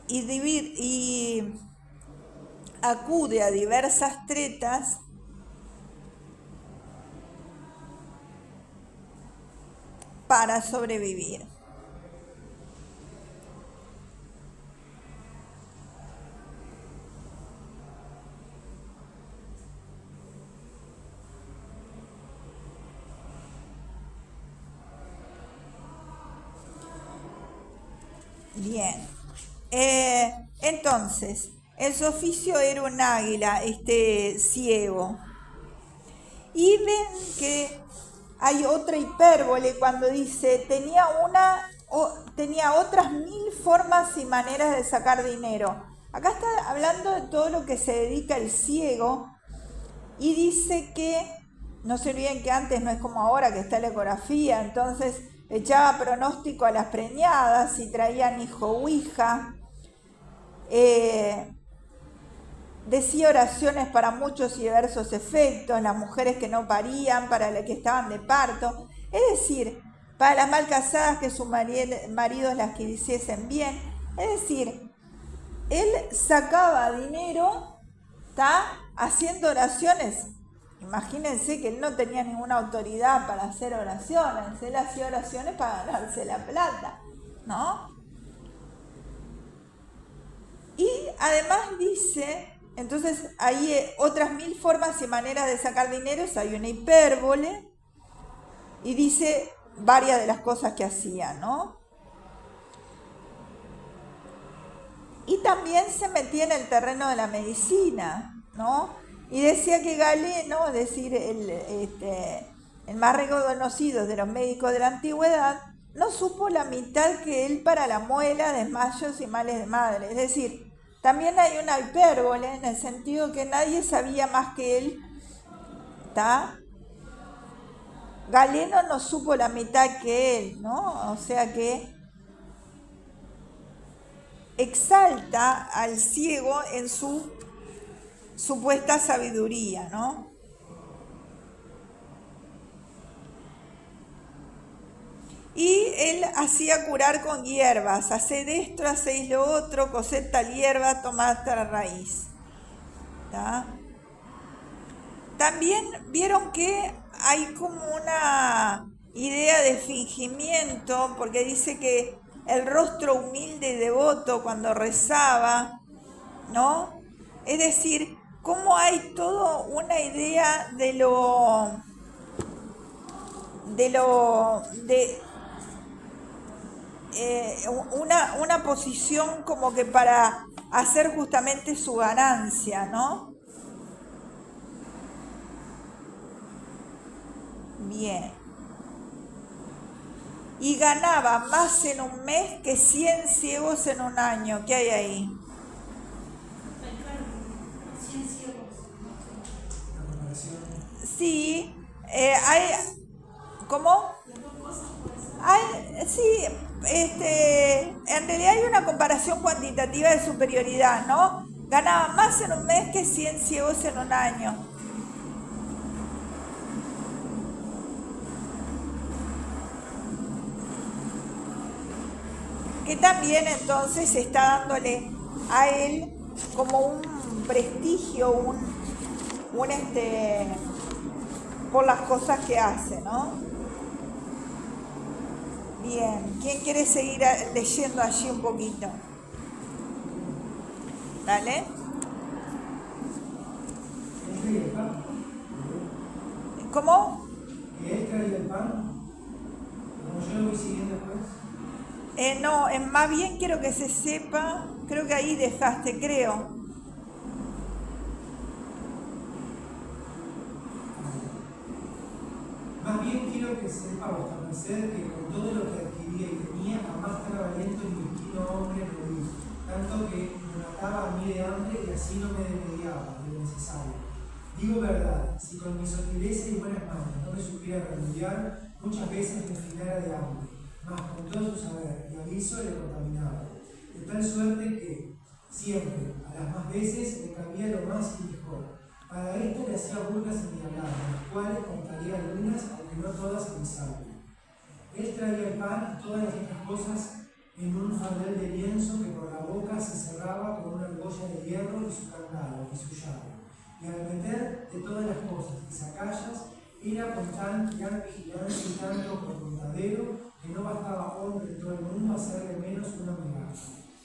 y acude a diversas tretas para sobrevivir. Bien, entonces, en su oficio era un águila, ciego. Y ven que hay otra hipérbole cuando dice, tenía otras 1000 formas y maneras de sacar dinero. Acá está hablando de todo lo que se dedica el ciego y dice que, no se olviden que antes no es como ahora que está la ecografía, entonces echaba pronóstico a las preñadas y traían hijo o hija, decía oraciones para muchos y diversos efectos, las mujeres que no parían, para las que estaban de parto, es decir, para las mal casadas que sus maridos las quisiesen bien, es decir, él sacaba dinero, ¿está? Haciendo oraciones. Imagínense que él no tenía ninguna autoridad para hacer oraciones, él hacía oraciones para ganarse la plata, ¿no? Y además dice, entonces hay otras 1000 formas y maneras de sacar dinero, hay una hipérbole, y dice varias de las cosas que hacía, ¿no? Y también se metía en el terreno de la medicina, ¿no? Y decía que Galeno, es decir, el más reconocido de los médicos de la antigüedad, no supo la mitad que él para la muela, desmayos y males de madre. Es decir, también hay una hipérbole en el sentido que nadie sabía más que él, ¿está? Galeno no supo la mitad que él, ¿no? O sea que exalta al ciego en su supuesta sabiduría, ¿no? Y él hacía curar con hierbas, haced esto, hacéis lo otro, cosed tal hierba, tomad tal raíz. ¿Tá? También vieron que hay como una idea de fingimiento, porque dice que el rostro humilde y devoto cuando rezaba, ¿no? Es decir, cómo hay toda una idea de una posición como que para hacer justamente su ganancia, ¿no? Bien. Y ganaba más en un mes que 100 ciegos en un año. ¿Qué hay ahí? Sí, hay... ¿Cómo? Sí, en realidad hay una comparación cuantitativa de superioridad, ¿no? Ganaba más en un mes que 100 ciegos en un año. Que también entonces está dándole a él como un prestigio, por las cosas que hace, ¿no? Bien, ¿quién quiere seguir leyendo allí un poquito? Dale. Él traía el pan. ¿Cómo? Que él traía el pan. Como yo lo voy siguiendo después. No, más bien quiero que se sepa, creo que ahí dejaste, creo. Más bien quiero que sepa vuestra merced que con todo lo que adquiría y tenía, jamás tan valiente y mezquino hombre no vi, tanto que me mataba a mí de hambre y así no me remediaba de lo necesario. Digo verdad, si con mi sutileza y buenas manos no me supiera remediar, muchas veces me finara de hambre, mas con todo su saber y aviso le contaminaba. De tal suerte que siempre, a las más veces, le cambié lo más y mejor. Para esto le hacía burlas endiabladas, de las cuales contaría algunas, aunque no todas en mi sabio. Él traía el pan y todas las otras cosas en un fardel de lienzo que por la boca se cerraba con una argolla de hierro y su candado y su llave. Y al meter de todas las cosas y sacallas, era con tan gran vigilancia y tanto por contadero que no bastaba hombre en todo el mundo hacerle menos una migaja.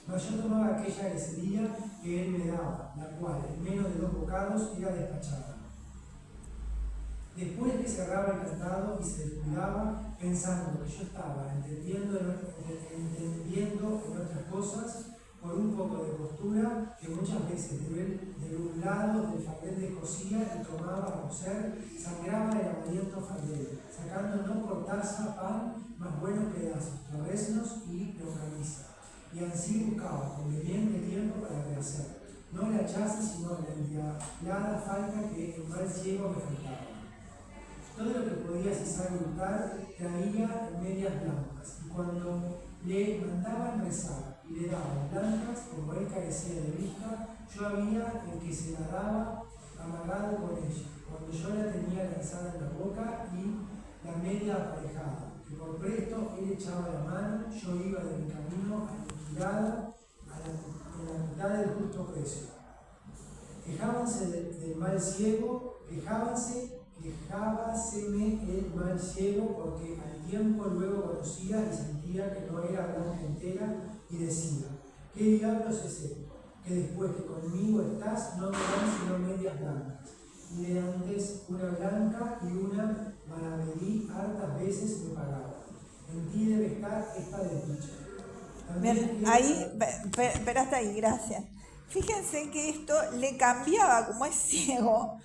Mas yo tomaba aquella herencia que él me daba, la cual en menos de 2 bocados era despachada. Después que cerraba el candado y se descuidaba, pensando que yo estaba entendiendo en otras cosas, por un poco de postura, que muchas veces de un lado del fardel descosía y tomaba a cocer, sangraba el amarillento fardel, sacando no por taza pan, mas buenos pedazos, torreznos y longaniza. Y así buscaba conveniente tiempo para rehacer, no la chaza, sino la endiablada falta que el mal ciego me faltaba. Todo lo que podía cesar gustar traía en medias blancas, y cuando le mandaban rezar y le daban blancas, como él carecía de vista, yo había el que se la daba amagado con ella, cuando yo la tenía lanzada en la boca y la media aparejada, que por presto él echaba la mano, yo iba de mi camino en la mitad del justo precio. Quejábanse del mal ciego, quejábaseme el mal ciego, porque al tiempo luego conocía y sentía que no era blanca entera, y decía, ¿qué diablos es esto? Que después que conmigo estás no me dan sino medias blancas, y de antes una blanca y una maravedí hartas veces me pagaba. En ti debe estar esta desdicha. Bien, ahí, pero hasta ahí, gracias. Fíjense que esto le cambiaba, como es ciego,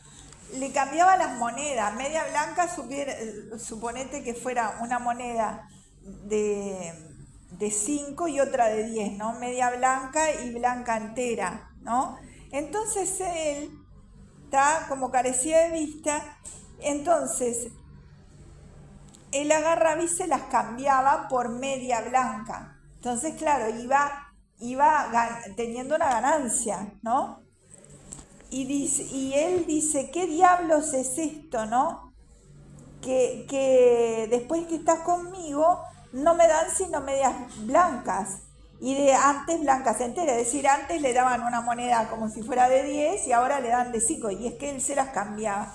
le cambiaba las monedas. Media blanca, suponete que fuera una moneda de 5 y otra de 10, ¿no? Media blanca y blanca entera, ¿no? Entonces él, como carecía de vista, entonces él agarraba y se las cambiaba por media blanca. Entonces, claro, iba teniendo una ganancia, ¿no? Y él dice, ¿qué diablos es esto, no? Que después que estás conmigo no me dan sino medias blancas. Y de antes blancas enteras, es decir, antes le daban una moneda como si fuera de 10 y ahora le dan de 5. Y es que él se las cambiaba.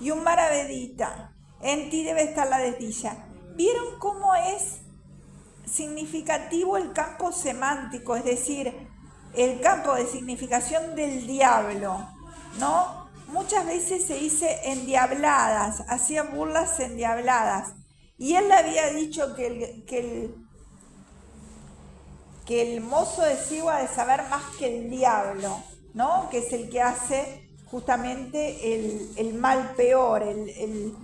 Y un maravedita, en ti debe estar la desdicha. ¿Vieron cómo es significativo el campo semántico, es decir, el campo de significación del diablo, ¿no? Muchas veces se dice endiabladas, hacía burlas endiabladas, y él le había dicho que el mozo de ciego ha de saber más que el diablo, ¿no? Que es el que hace justamente el mal peor, el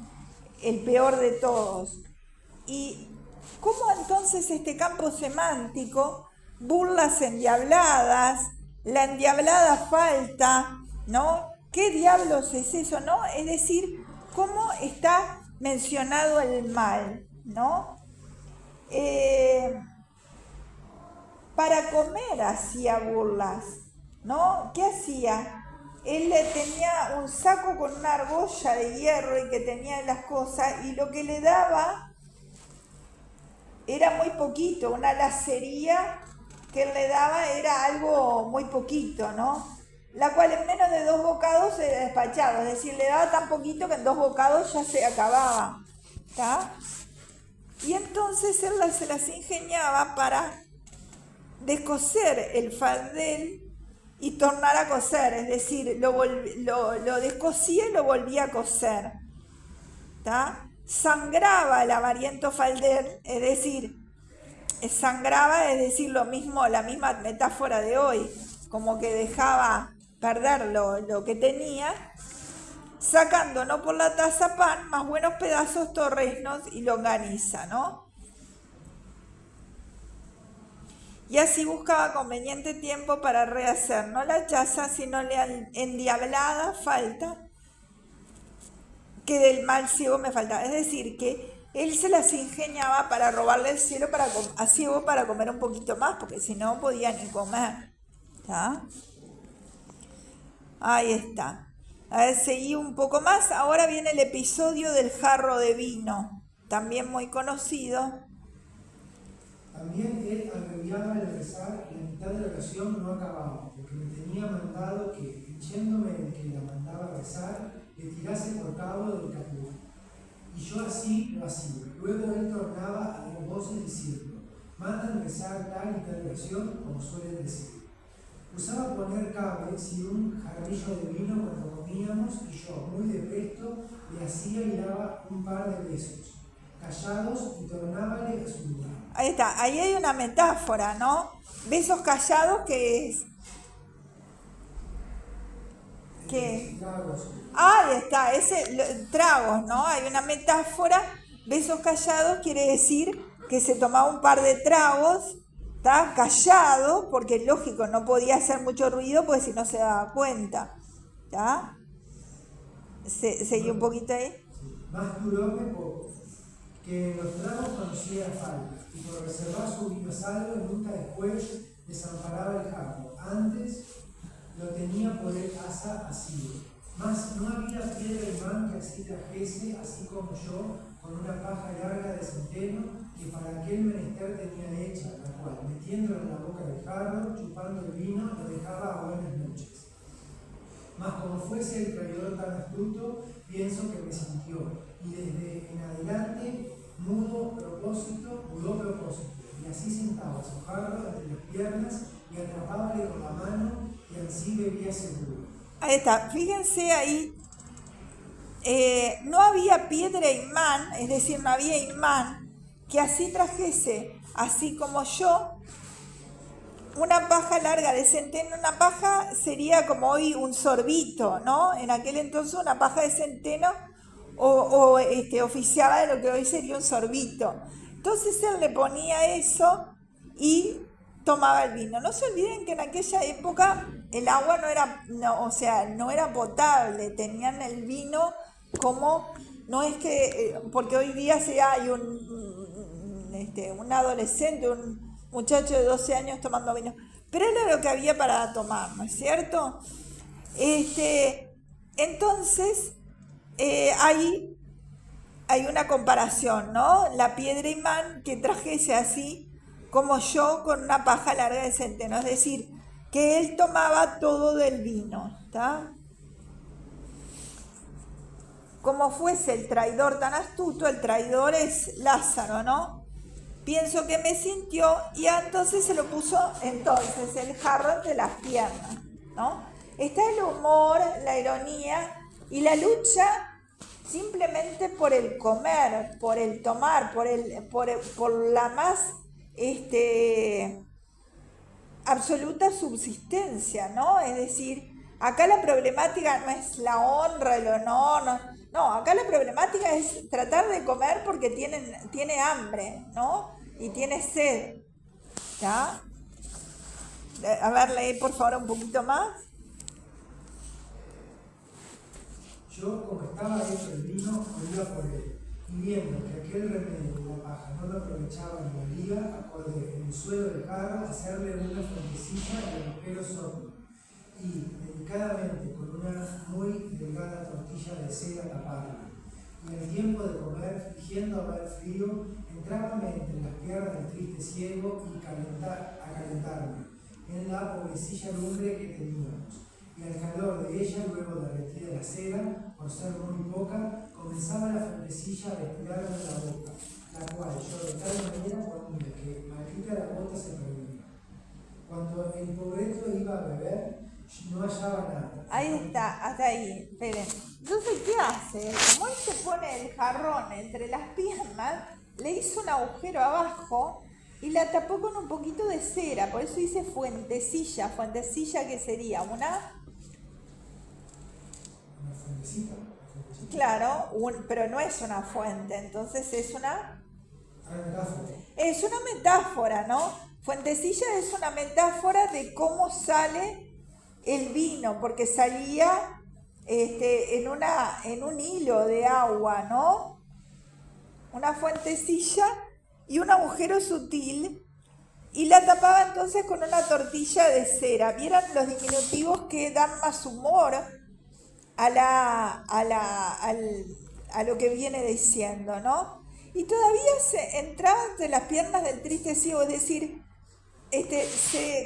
peor de todos. Y ¿cómo entonces este campo semántico, burlas endiabladas, la endiablada falta, ¿no? ¿Qué diablos es eso, no? Es decir, ¿cómo está mencionado el mal, ¿no? Para comer hacía burlas, ¿no? ¿Qué hacía? Él tenía un saco con una argolla de hierro y que tenía las cosas, y lo que le daba era muy poquito, una lacería que él le daba era algo muy poquito, ¿no? La cual en menos de 2 bocados era despachado, es decir, le daba tan poquito que en 2 bocados ya se acababa, ¿está? Y entonces él se las ingeniaba para descoser el faldel y tornar a coser, es decir, lo descosía y lo volvía a coser. ¿Tá? Sangraba el avariento faldel, es decir, lo mismo, la misma metáfora de hoy, como que dejaba perder lo que tenía, sacando no por la taza pan, más buenos pedazos, torreznos y longaniza, ¿no? Y así buscaba conveniente tiempo para rehacer, no la chaza, sino la endiablada falta que del mal ciego me faltaba. Es decir, que él se las ingeniaba para robarle el cielo a ciego para comer un poquito más, porque si no podía ni comer. ¿Tá? Ahí está. A ver, seguí un poco más. Ahora viene el episodio del jarro de vino, también muy conocido. También él abreviaba el rezar, la mitad de la oración no acababa, porque me tenía mandado que, echándome el que la mandaba rezar, le tirase por cabo del capullo. Y yo así lo hacía. Luego él tornaba a las voces diciendo, mandan rezar tal y tal oración, como suelen decir. Usaba poner cables y un jarrillo de vino cuando comíamos, y yo, muy de presto, le hacía y daba un par de besos, callados, y tornábale a su lugar. Ahí está, ahí hay una metáfora, ¿no? Besos callados, ¿qué es? ¿Qué? Ahí está, tragos, ¿no? Hay una metáfora, besos callados quiere decir que se tomaba un par de tragos, ¿está? Callado, porque lógico, no podía hacer mucho ruido, porque si no se daba cuenta, ¿está? Seguí un poquito ahí. Más duróme poco, que los tragos conocía falta, y por reservar su vino salvo nunca después desamparaba el jarro. Antes lo tenía por el asa asido. Mas no había piedra imán que así trajese, así como yo, con una paja larga de centeno, que para aquel menester tenía hecha, la cual, metiéndola en la boca del jarro, chupando el vino, lo dejaba a buenas noches. Mas como fuese el traidor tan astuto, pienso que me sintió, y desde en adelante mudó propósito, y así sentaba su jarro entre las piernas, y atrapábale con la mano, y así bebía seguro. Ahí está, fíjense ahí, no había piedra imán, es decir, no había imán que así trajese, así como yo, una paja larga de centeno. Una paja sería como hoy un sorbito, ¿no? En aquel entonces una paja de centeno oficiaba de lo que hoy sería un sorbito. Entonces él le ponía eso y tomaba el vino. No se olviden que en aquella época el agua no era potable, tenían el vino como, no es que, porque hoy día hay un adolescente, un muchacho de 12 años tomando vino, pero era lo que había para tomar, ¿no es cierto? Entonces, ahí hay una comparación, ¿no? La piedra imán que trajese así, como yo, con una paja larga de centeno, es decir, que él tomaba todo del vino, ¿está? Como fuese el traidor tan astuto, el traidor es Lázaro, ¿no? Pienso que me sintió, y entonces se lo puso entonces el jarro entre las piernas, ¿no? Está el humor, la ironía y la lucha simplemente por el comer, por el tomar, por la más absoluta subsistencia, ¿no? Es decir, acá la problemática no es la honra, el honor, no, acá la problemática es tratar de comer porque tiene hambre, ¿no? Y tiene sed, ¿ya? A ver, leí por favor un poquito más. Yo, como estaba hecho el vino, olía por él, y viendo que aquel remedio de la paja no lo aprovechaba ni olía, acordé en el suelo del jarro hacerle una fuentecilla de agujero sordo, y delicadamente con una muy delgada tortilla de seda taparla. Y en el tiempo de comer, fingiendo haber frío, entrábame entre las piernas del triste ciego y a calentarme en la pobrecilla lumbre que teníamos. y al calor de ella, luego derretida la cera, por ser muy poca, comenzaba la fuentecilla a respirar en la boca, la cual yo de tal manera ponía que maldita la gota se perdía. Cuando el pobreto iba a beber, no hallaba nada. Ahí está, hasta ahí, esperen. Entonces, ¿qué hace? Como él se pone el jarrón entre las piernas, le hizo un agujero abajo y la tapó con un poquito de cera, por eso dice fuentecilla. Fuentecilla, ¿qué sería? Una fuentecita. Claro, pero no es una fuente, entonces es una metáfora, ¿no? Fuentecilla es una metáfora de cómo sale el vino, porque salía en un hilo de agua, ¿no? Una fuentecilla y un agujero sutil, y la tapaba entonces con una tortilla de cera. ¿Vieron los diminutivos que dan más humor a lo que viene diciendo, ¿no? Y todavía se entraba entre las piernas del triste ciego, es decir,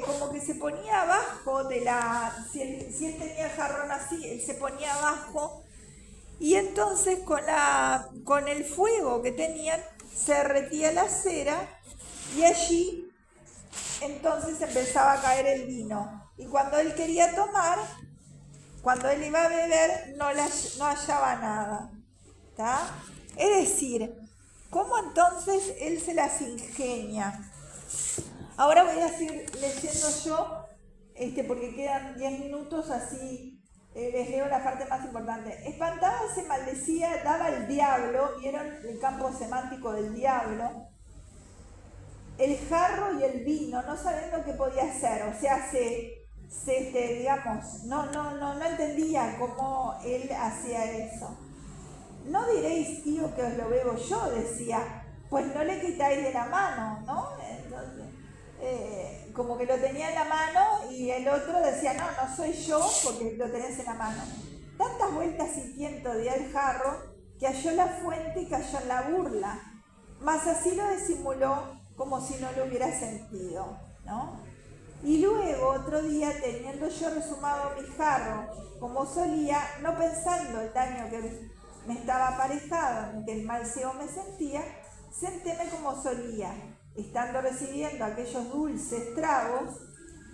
como que se ponía abajo si él tenía el jarrón así, él se ponía abajo, y entonces con el fuego que tenían se derretía la cera, y allí entonces empezaba a caer el vino, y cuando él quería tomar, cuando él iba a beber, no hallaba nada, ¿está? Es decir, ¿cómo entonces él se las ingenia? Ahora voy a seguir leyendo yo, porque quedan 10 minutos, así les leo la parte más importante. Espantada se maldecía, daba el diablo, ¿vieron el campo semántico del diablo? El jarro y el vino, no sabiendo qué podía hacer, o sea, digamos, no entendía cómo él hacía eso. No diréis, tío, que os lo bebo yo, decía, pues no le quitáis de la mano, ¿no? Entonces, como que lo tenía en la mano y el otro decía, no soy yo porque lo tenés en la mano. Tantas vueltas y tiento dio el jarro que halló la fuente y cayó en la burla, mas así lo disimuló como si no lo hubiera sentido, ¿no? Y luego, otro día, teniendo yo resumado mi jarro, como solía, no pensando el daño que me estaba aparejado, ni que el mal ciego me sentía, sentéme como solía, estando recibiendo aquellos dulces tragos,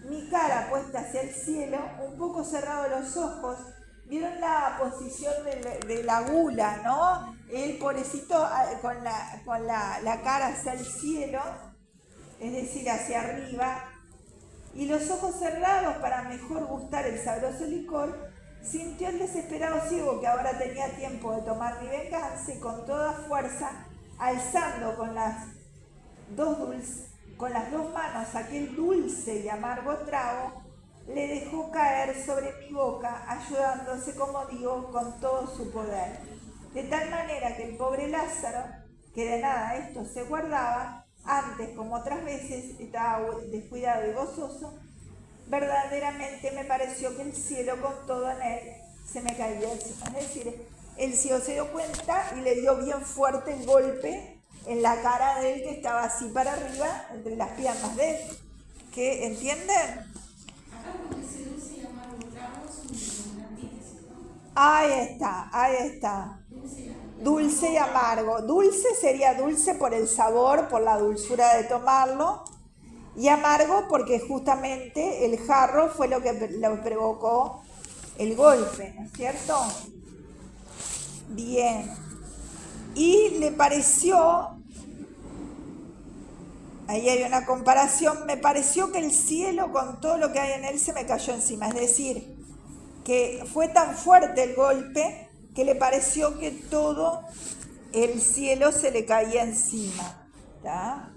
mi cara puesta hacia el cielo, un poco cerrados los ojos. ¿Vieron la posición de la gula, no? El pobrecito con la cara hacia el cielo, es decir, hacia arriba, y los ojos cerrados para mejor gustar el sabroso licor, sintió el desesperado ciego que ahora tenía tiempo de tomar mi venganza y con toda fuerza, alzando con las dos manos aquel dulce y amargo trago, le dejó caer sobre mi boca, ayudándose, como digo, con todo su poder. De tal manera que el pobre Lázaro, que de nada esto se guardaba, antes como otras veces estaba descuidado y gozoso, verdaderamente me pareció que el cielo con todo en él se me caía encima. Es decir, el ciego se dio cuenta y le dio bien fuerte el golpe en la cara de él, que estaba así para arriba, entre las piernas de él. ¿Qué? ¿Entienden? Acá cuando dice dulce y amargo trago es una antítesis, ¿no? Ahí está. Dulce y amargo. Dulce sería dulce por el sabor, por la dulzura de tomarlo, y amargo porque justamente el jarro fue lo que lo provocó el golpe, ¿no es cierto? Bien. Y le pareció, ahí hay una comparación, me pareció que el cielo con todo lo que hay en él se me cayó encima. Es decir, que fue tan fuerte el golpe que le pareció que todo el cielo se le caía encima. ¿Está?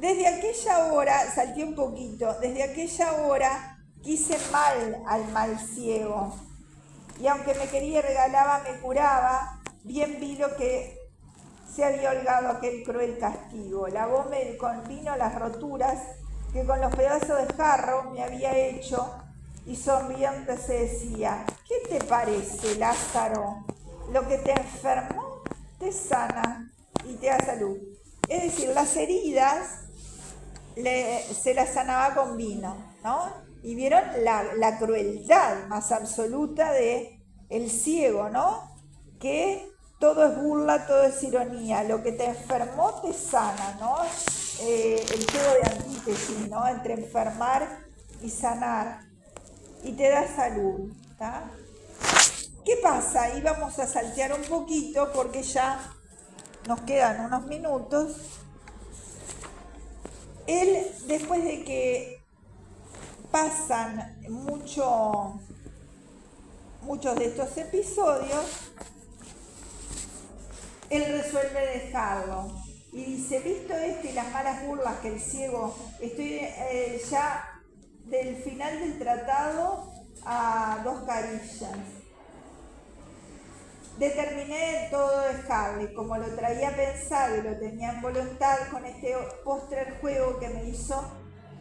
Desde aquella hora, salté un poquito, desde aquella hora quise mal al mal ciego. Y aunque me quería y regalaba, me curaba, bien vi lo que se había holgado aquel cruel castigo. Lavóme con vino las roturas que con los pedazos de jarro me había hecho, y sonriente se decía, ¿qué te parece, Lázaro? Lo que te enfermó te sana y te da salud. Es decir, las heridas se la sanaba con vino, ¿no? Y vieron la crueldad más absoluta de el ciego, ¿no? Que todo es burla, todo es ironía. Lo que te enfermó te sana, ¿no? El juego de antítesis, ¿no? Entre enfermar y sanar. Y te da salud, ¿está? ¿Qué pasa? Ahí vamos a saltear un poquito porque ya nos quedan unos minutos. Él, después de que pasan muchos de estos episodios, él resuelve dejarlo. Y dice, visto esto y las malas burlas que el ciego, estoy ya del final del tratado a 2 carillas. Determiné todo dejarle, como lo traía pensado y lo tenía en voluntad, con este postrer juego que me hizo,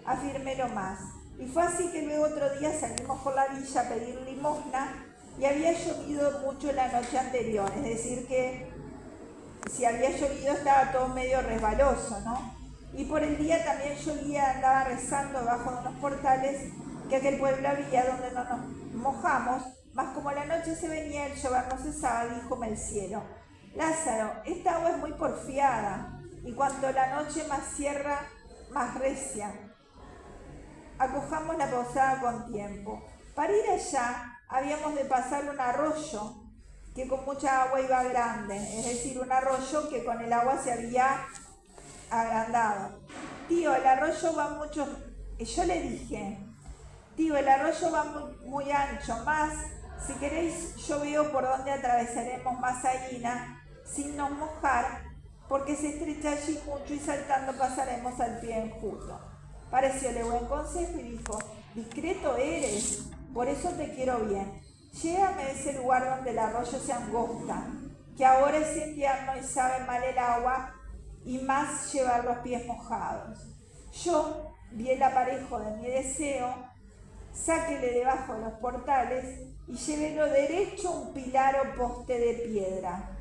afirmélo más. Y fue así que luego otro día salimos por la villa a pedir limosna y había llovido mucho la noche anterior, es decir que si había llovido estaba todo medio resbaloso, ¿no? Y por el día también llovía, andaba rezando bajo de unos portales que aquel pueblo había donde no nos mojamos, mas como la noche se venía, el llover no cesaba, díjome el cielo: Lázaro, esta agua es muy porfiada, y cuanto la noche más cierra, más recia. Acojamos la posada con tiempo. Para ir allá, habíamos de pasar un arroyo, que con mucha agua iba grande, es decir, un arroyo que con el agua se había agrandado. Tío, el arroyo va mucho... Yo le dije, tío, el arroyo va muy ancho, más, si queréis, yo veo por dónde atravesaremos más allina, sin nos mojar, porque se estrecha allí mucho y saltando pasaremos al pie enjuto. Parecióle buen consejo y dijo, discreto eres, por eso te quiero bien. Llévame a ese lugar donde el arroyo se angosta, que ahora es invierno y sabe mal el agua, y más llevar los pies mojados. Yo vi el aparejo de mi deseo, sáquele debajo de los portales y llévelo derecho a un pilar o poste de piedra,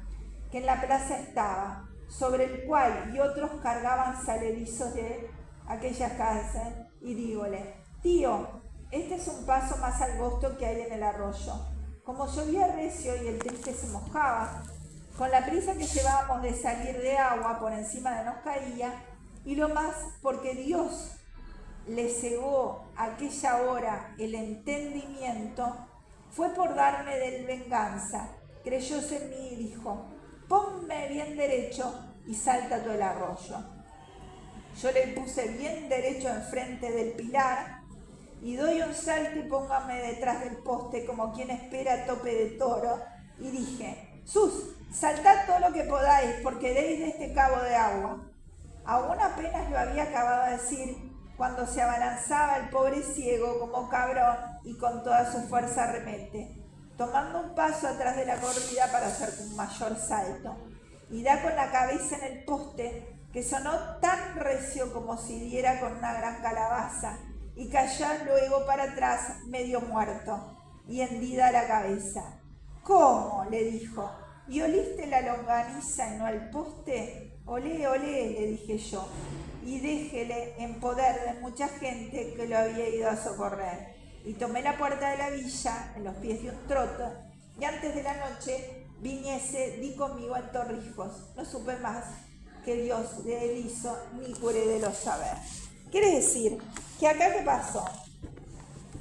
que en la plaza estaba, sobre el cual y otros cargaban saledizos de aquellas casas, y dígole, tío, este es un paso más angosto que hay en el arroyo. Como llovía recio y el triste se mojaba, con la prisa que llevábamos de salir de agua por encima de nos caía, y lo más porque Dios le cegó aquella hora el entendimiento, fue por darme de él venganza. Creyóse en mí y dijo, ponme bien derecho y salta tú el arroyo. Yo le puse bien derecho enfrente del pilar y doy un salto y póngame detrás del poste como quien espera tope de toro, y dije, sus, saltad todo lo que podáis porque deis de este cabo de agua. Aún apenas lo había acabado de decir cuando se abalanzaba el pobre ciego como cabrón y con toda su fuerza arremete, tomando un paso atrás de la corrida para hacer un mayor salto, y da con la cabeza en el poste, que sonó tan recio como si diera con una gran calabaza, y cayó luego para atrás medio muerto, y hendida la cabeza. ¿Cómo? Le dijo. ¿Y oliste la longaniza y no al poste? Olé, olé, le dije yo, y déjele en poder de mucha gente que lo había ido a socorrer. Y tomé la puerta de la villa, en los pies de un troto, y antes de la noche viniese, di conmigo en Torrijos. No supe más que Dios de él hizo, ni curé de lo saber. Quiere decir que acá, ¿qué pasó?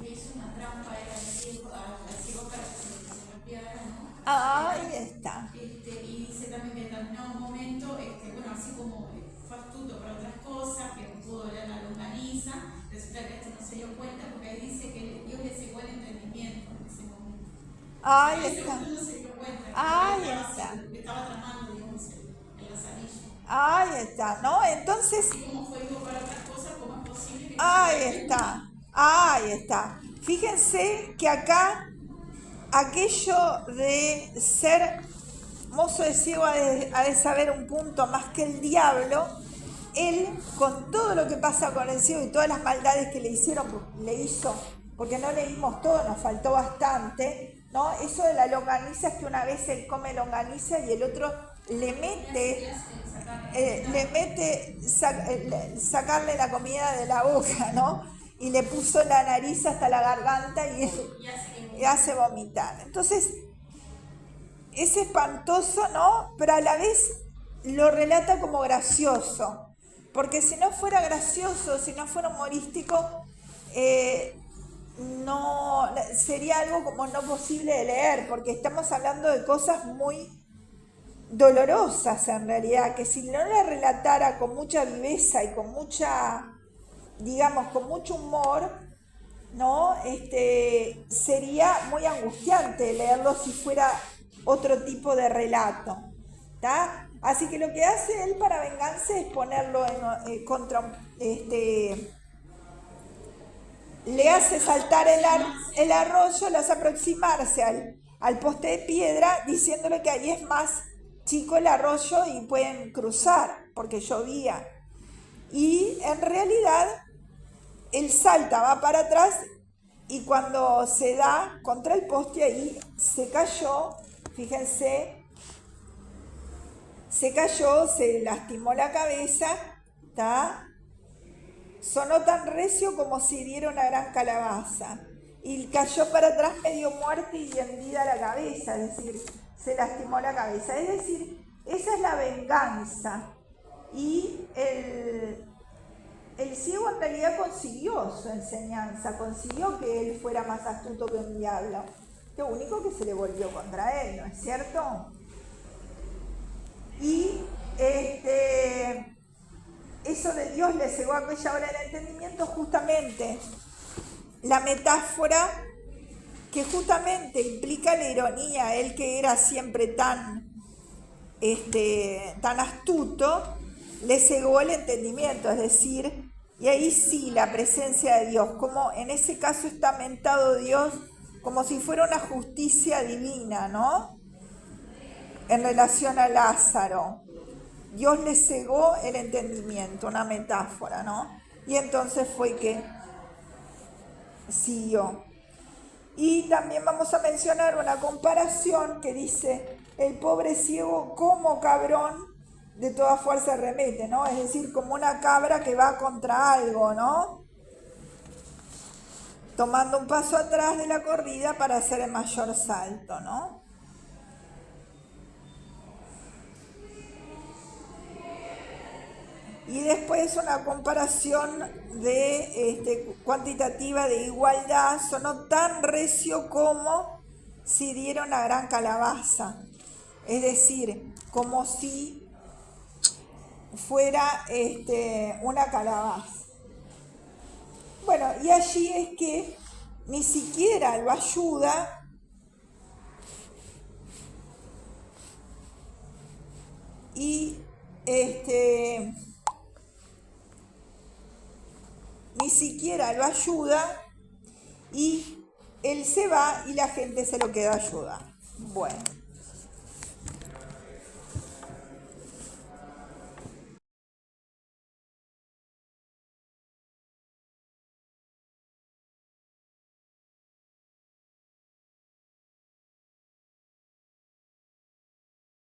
Le hizo una trampa al ciego para que se lo pierda, ¿no? Ahí está. Y dice también que en determinado momento, bueno, así como fue astuto para otras cosas, que no pudo leer la longaniza, resulta que esto no se dio cuenta, porque ahí dice que Dios le cegó el entendimiento en ese momento. Ahí Ese está. momento no se dio cuenta. Ahí está. Que estaba tramando, digamos, el lazarillo. Ahí está, ¿no? Entonces, Así como fue Dios para otras cosas, ¿cómo es posible que ahí está. Ahí está. Fíjense que acá aquello de ser mozo de ciego ha de saber un punto más que el diablo. Él, con todo lo que pasa con el ciego y todas las maldades que le hizo, porque no leímos todo, nos faltó bastante, ¿no? Eso de la longaniza es que una vez él come longaniza y el otro le mete... le mete sacarle la comida de la boca, ¿no? Y le puso la nariz hasta la garganta y hace vomitar. Entonces, es espantoso, ¿no? Pero a la vez lo relata como gracioso. Porque si no fuera gracioso, si no fuera humorístico, no sería algo como no posible de leer, porque estamos hablando de cosas muy dolorosas en realidad, que si no la relatara con mucha viveza y con mucha, digamos, con mucho humor, ¿no? Sería muy angustiante leerlo si fuera otro tipo de relato, ¿tá? Así que lo que hace él para vengarse es ponerlo contra, le hace saltar el arroyo, le hace aproximarse al poste de piedra, diciéndole que ahí es más chico el arroyo y pueden cruzar, porque llovía. Y en realidad, él salta, va para atrás, y cuando se da contra el poste ahí, se cayó, fíjense, se cayó, se lastimó la cabeza, ¿tá? Sonó tan recio como si diera una gran calabaza, y cayó para atrás medio muerta y hendida la cabeza, es decir, se lastimó la cabeza. Es decir, esa es la venganza. Y el ciego en realidad consiguió su enseñanza, consiguió que él fuera más astuto que un diablo. Lo único que se le volvió contra él, ¿no es cierto? Y eso de Dios le cegó a aquella hora el entendimiento, justamente la metáfora que justamente implica la ironía, él que era siempre tan astuto, le cegó el entendimiento, es decir, y ahí sí la presencia de Dios, como en ese caso está mentado Dios como si fuera una justicia divina, ¿no? En relación a Lázaro. Dios le cegó el entendimiento, una metáfora, ¿no? Y entonces fue que siguió. Y también vamos a mencionar una comparación que dice, el pobre ciego como cabrón de toda fuerza remete, ¿no? Es decir, como una cabra que va contra algo, ¿no? Tomando un paso atrás de la corrida para hacer el mayor salto, ¿no? Y después una comparación de cuantitativa de igualdad, sonó tan recio como si diera una gran calabaza, es decir, como si fuera una calabaza. Bueno, y allí es que ni siquiera lo ayuda y ni siquiera lo ayuda y él se va y la gente se lo queda a ayudar. Bueno.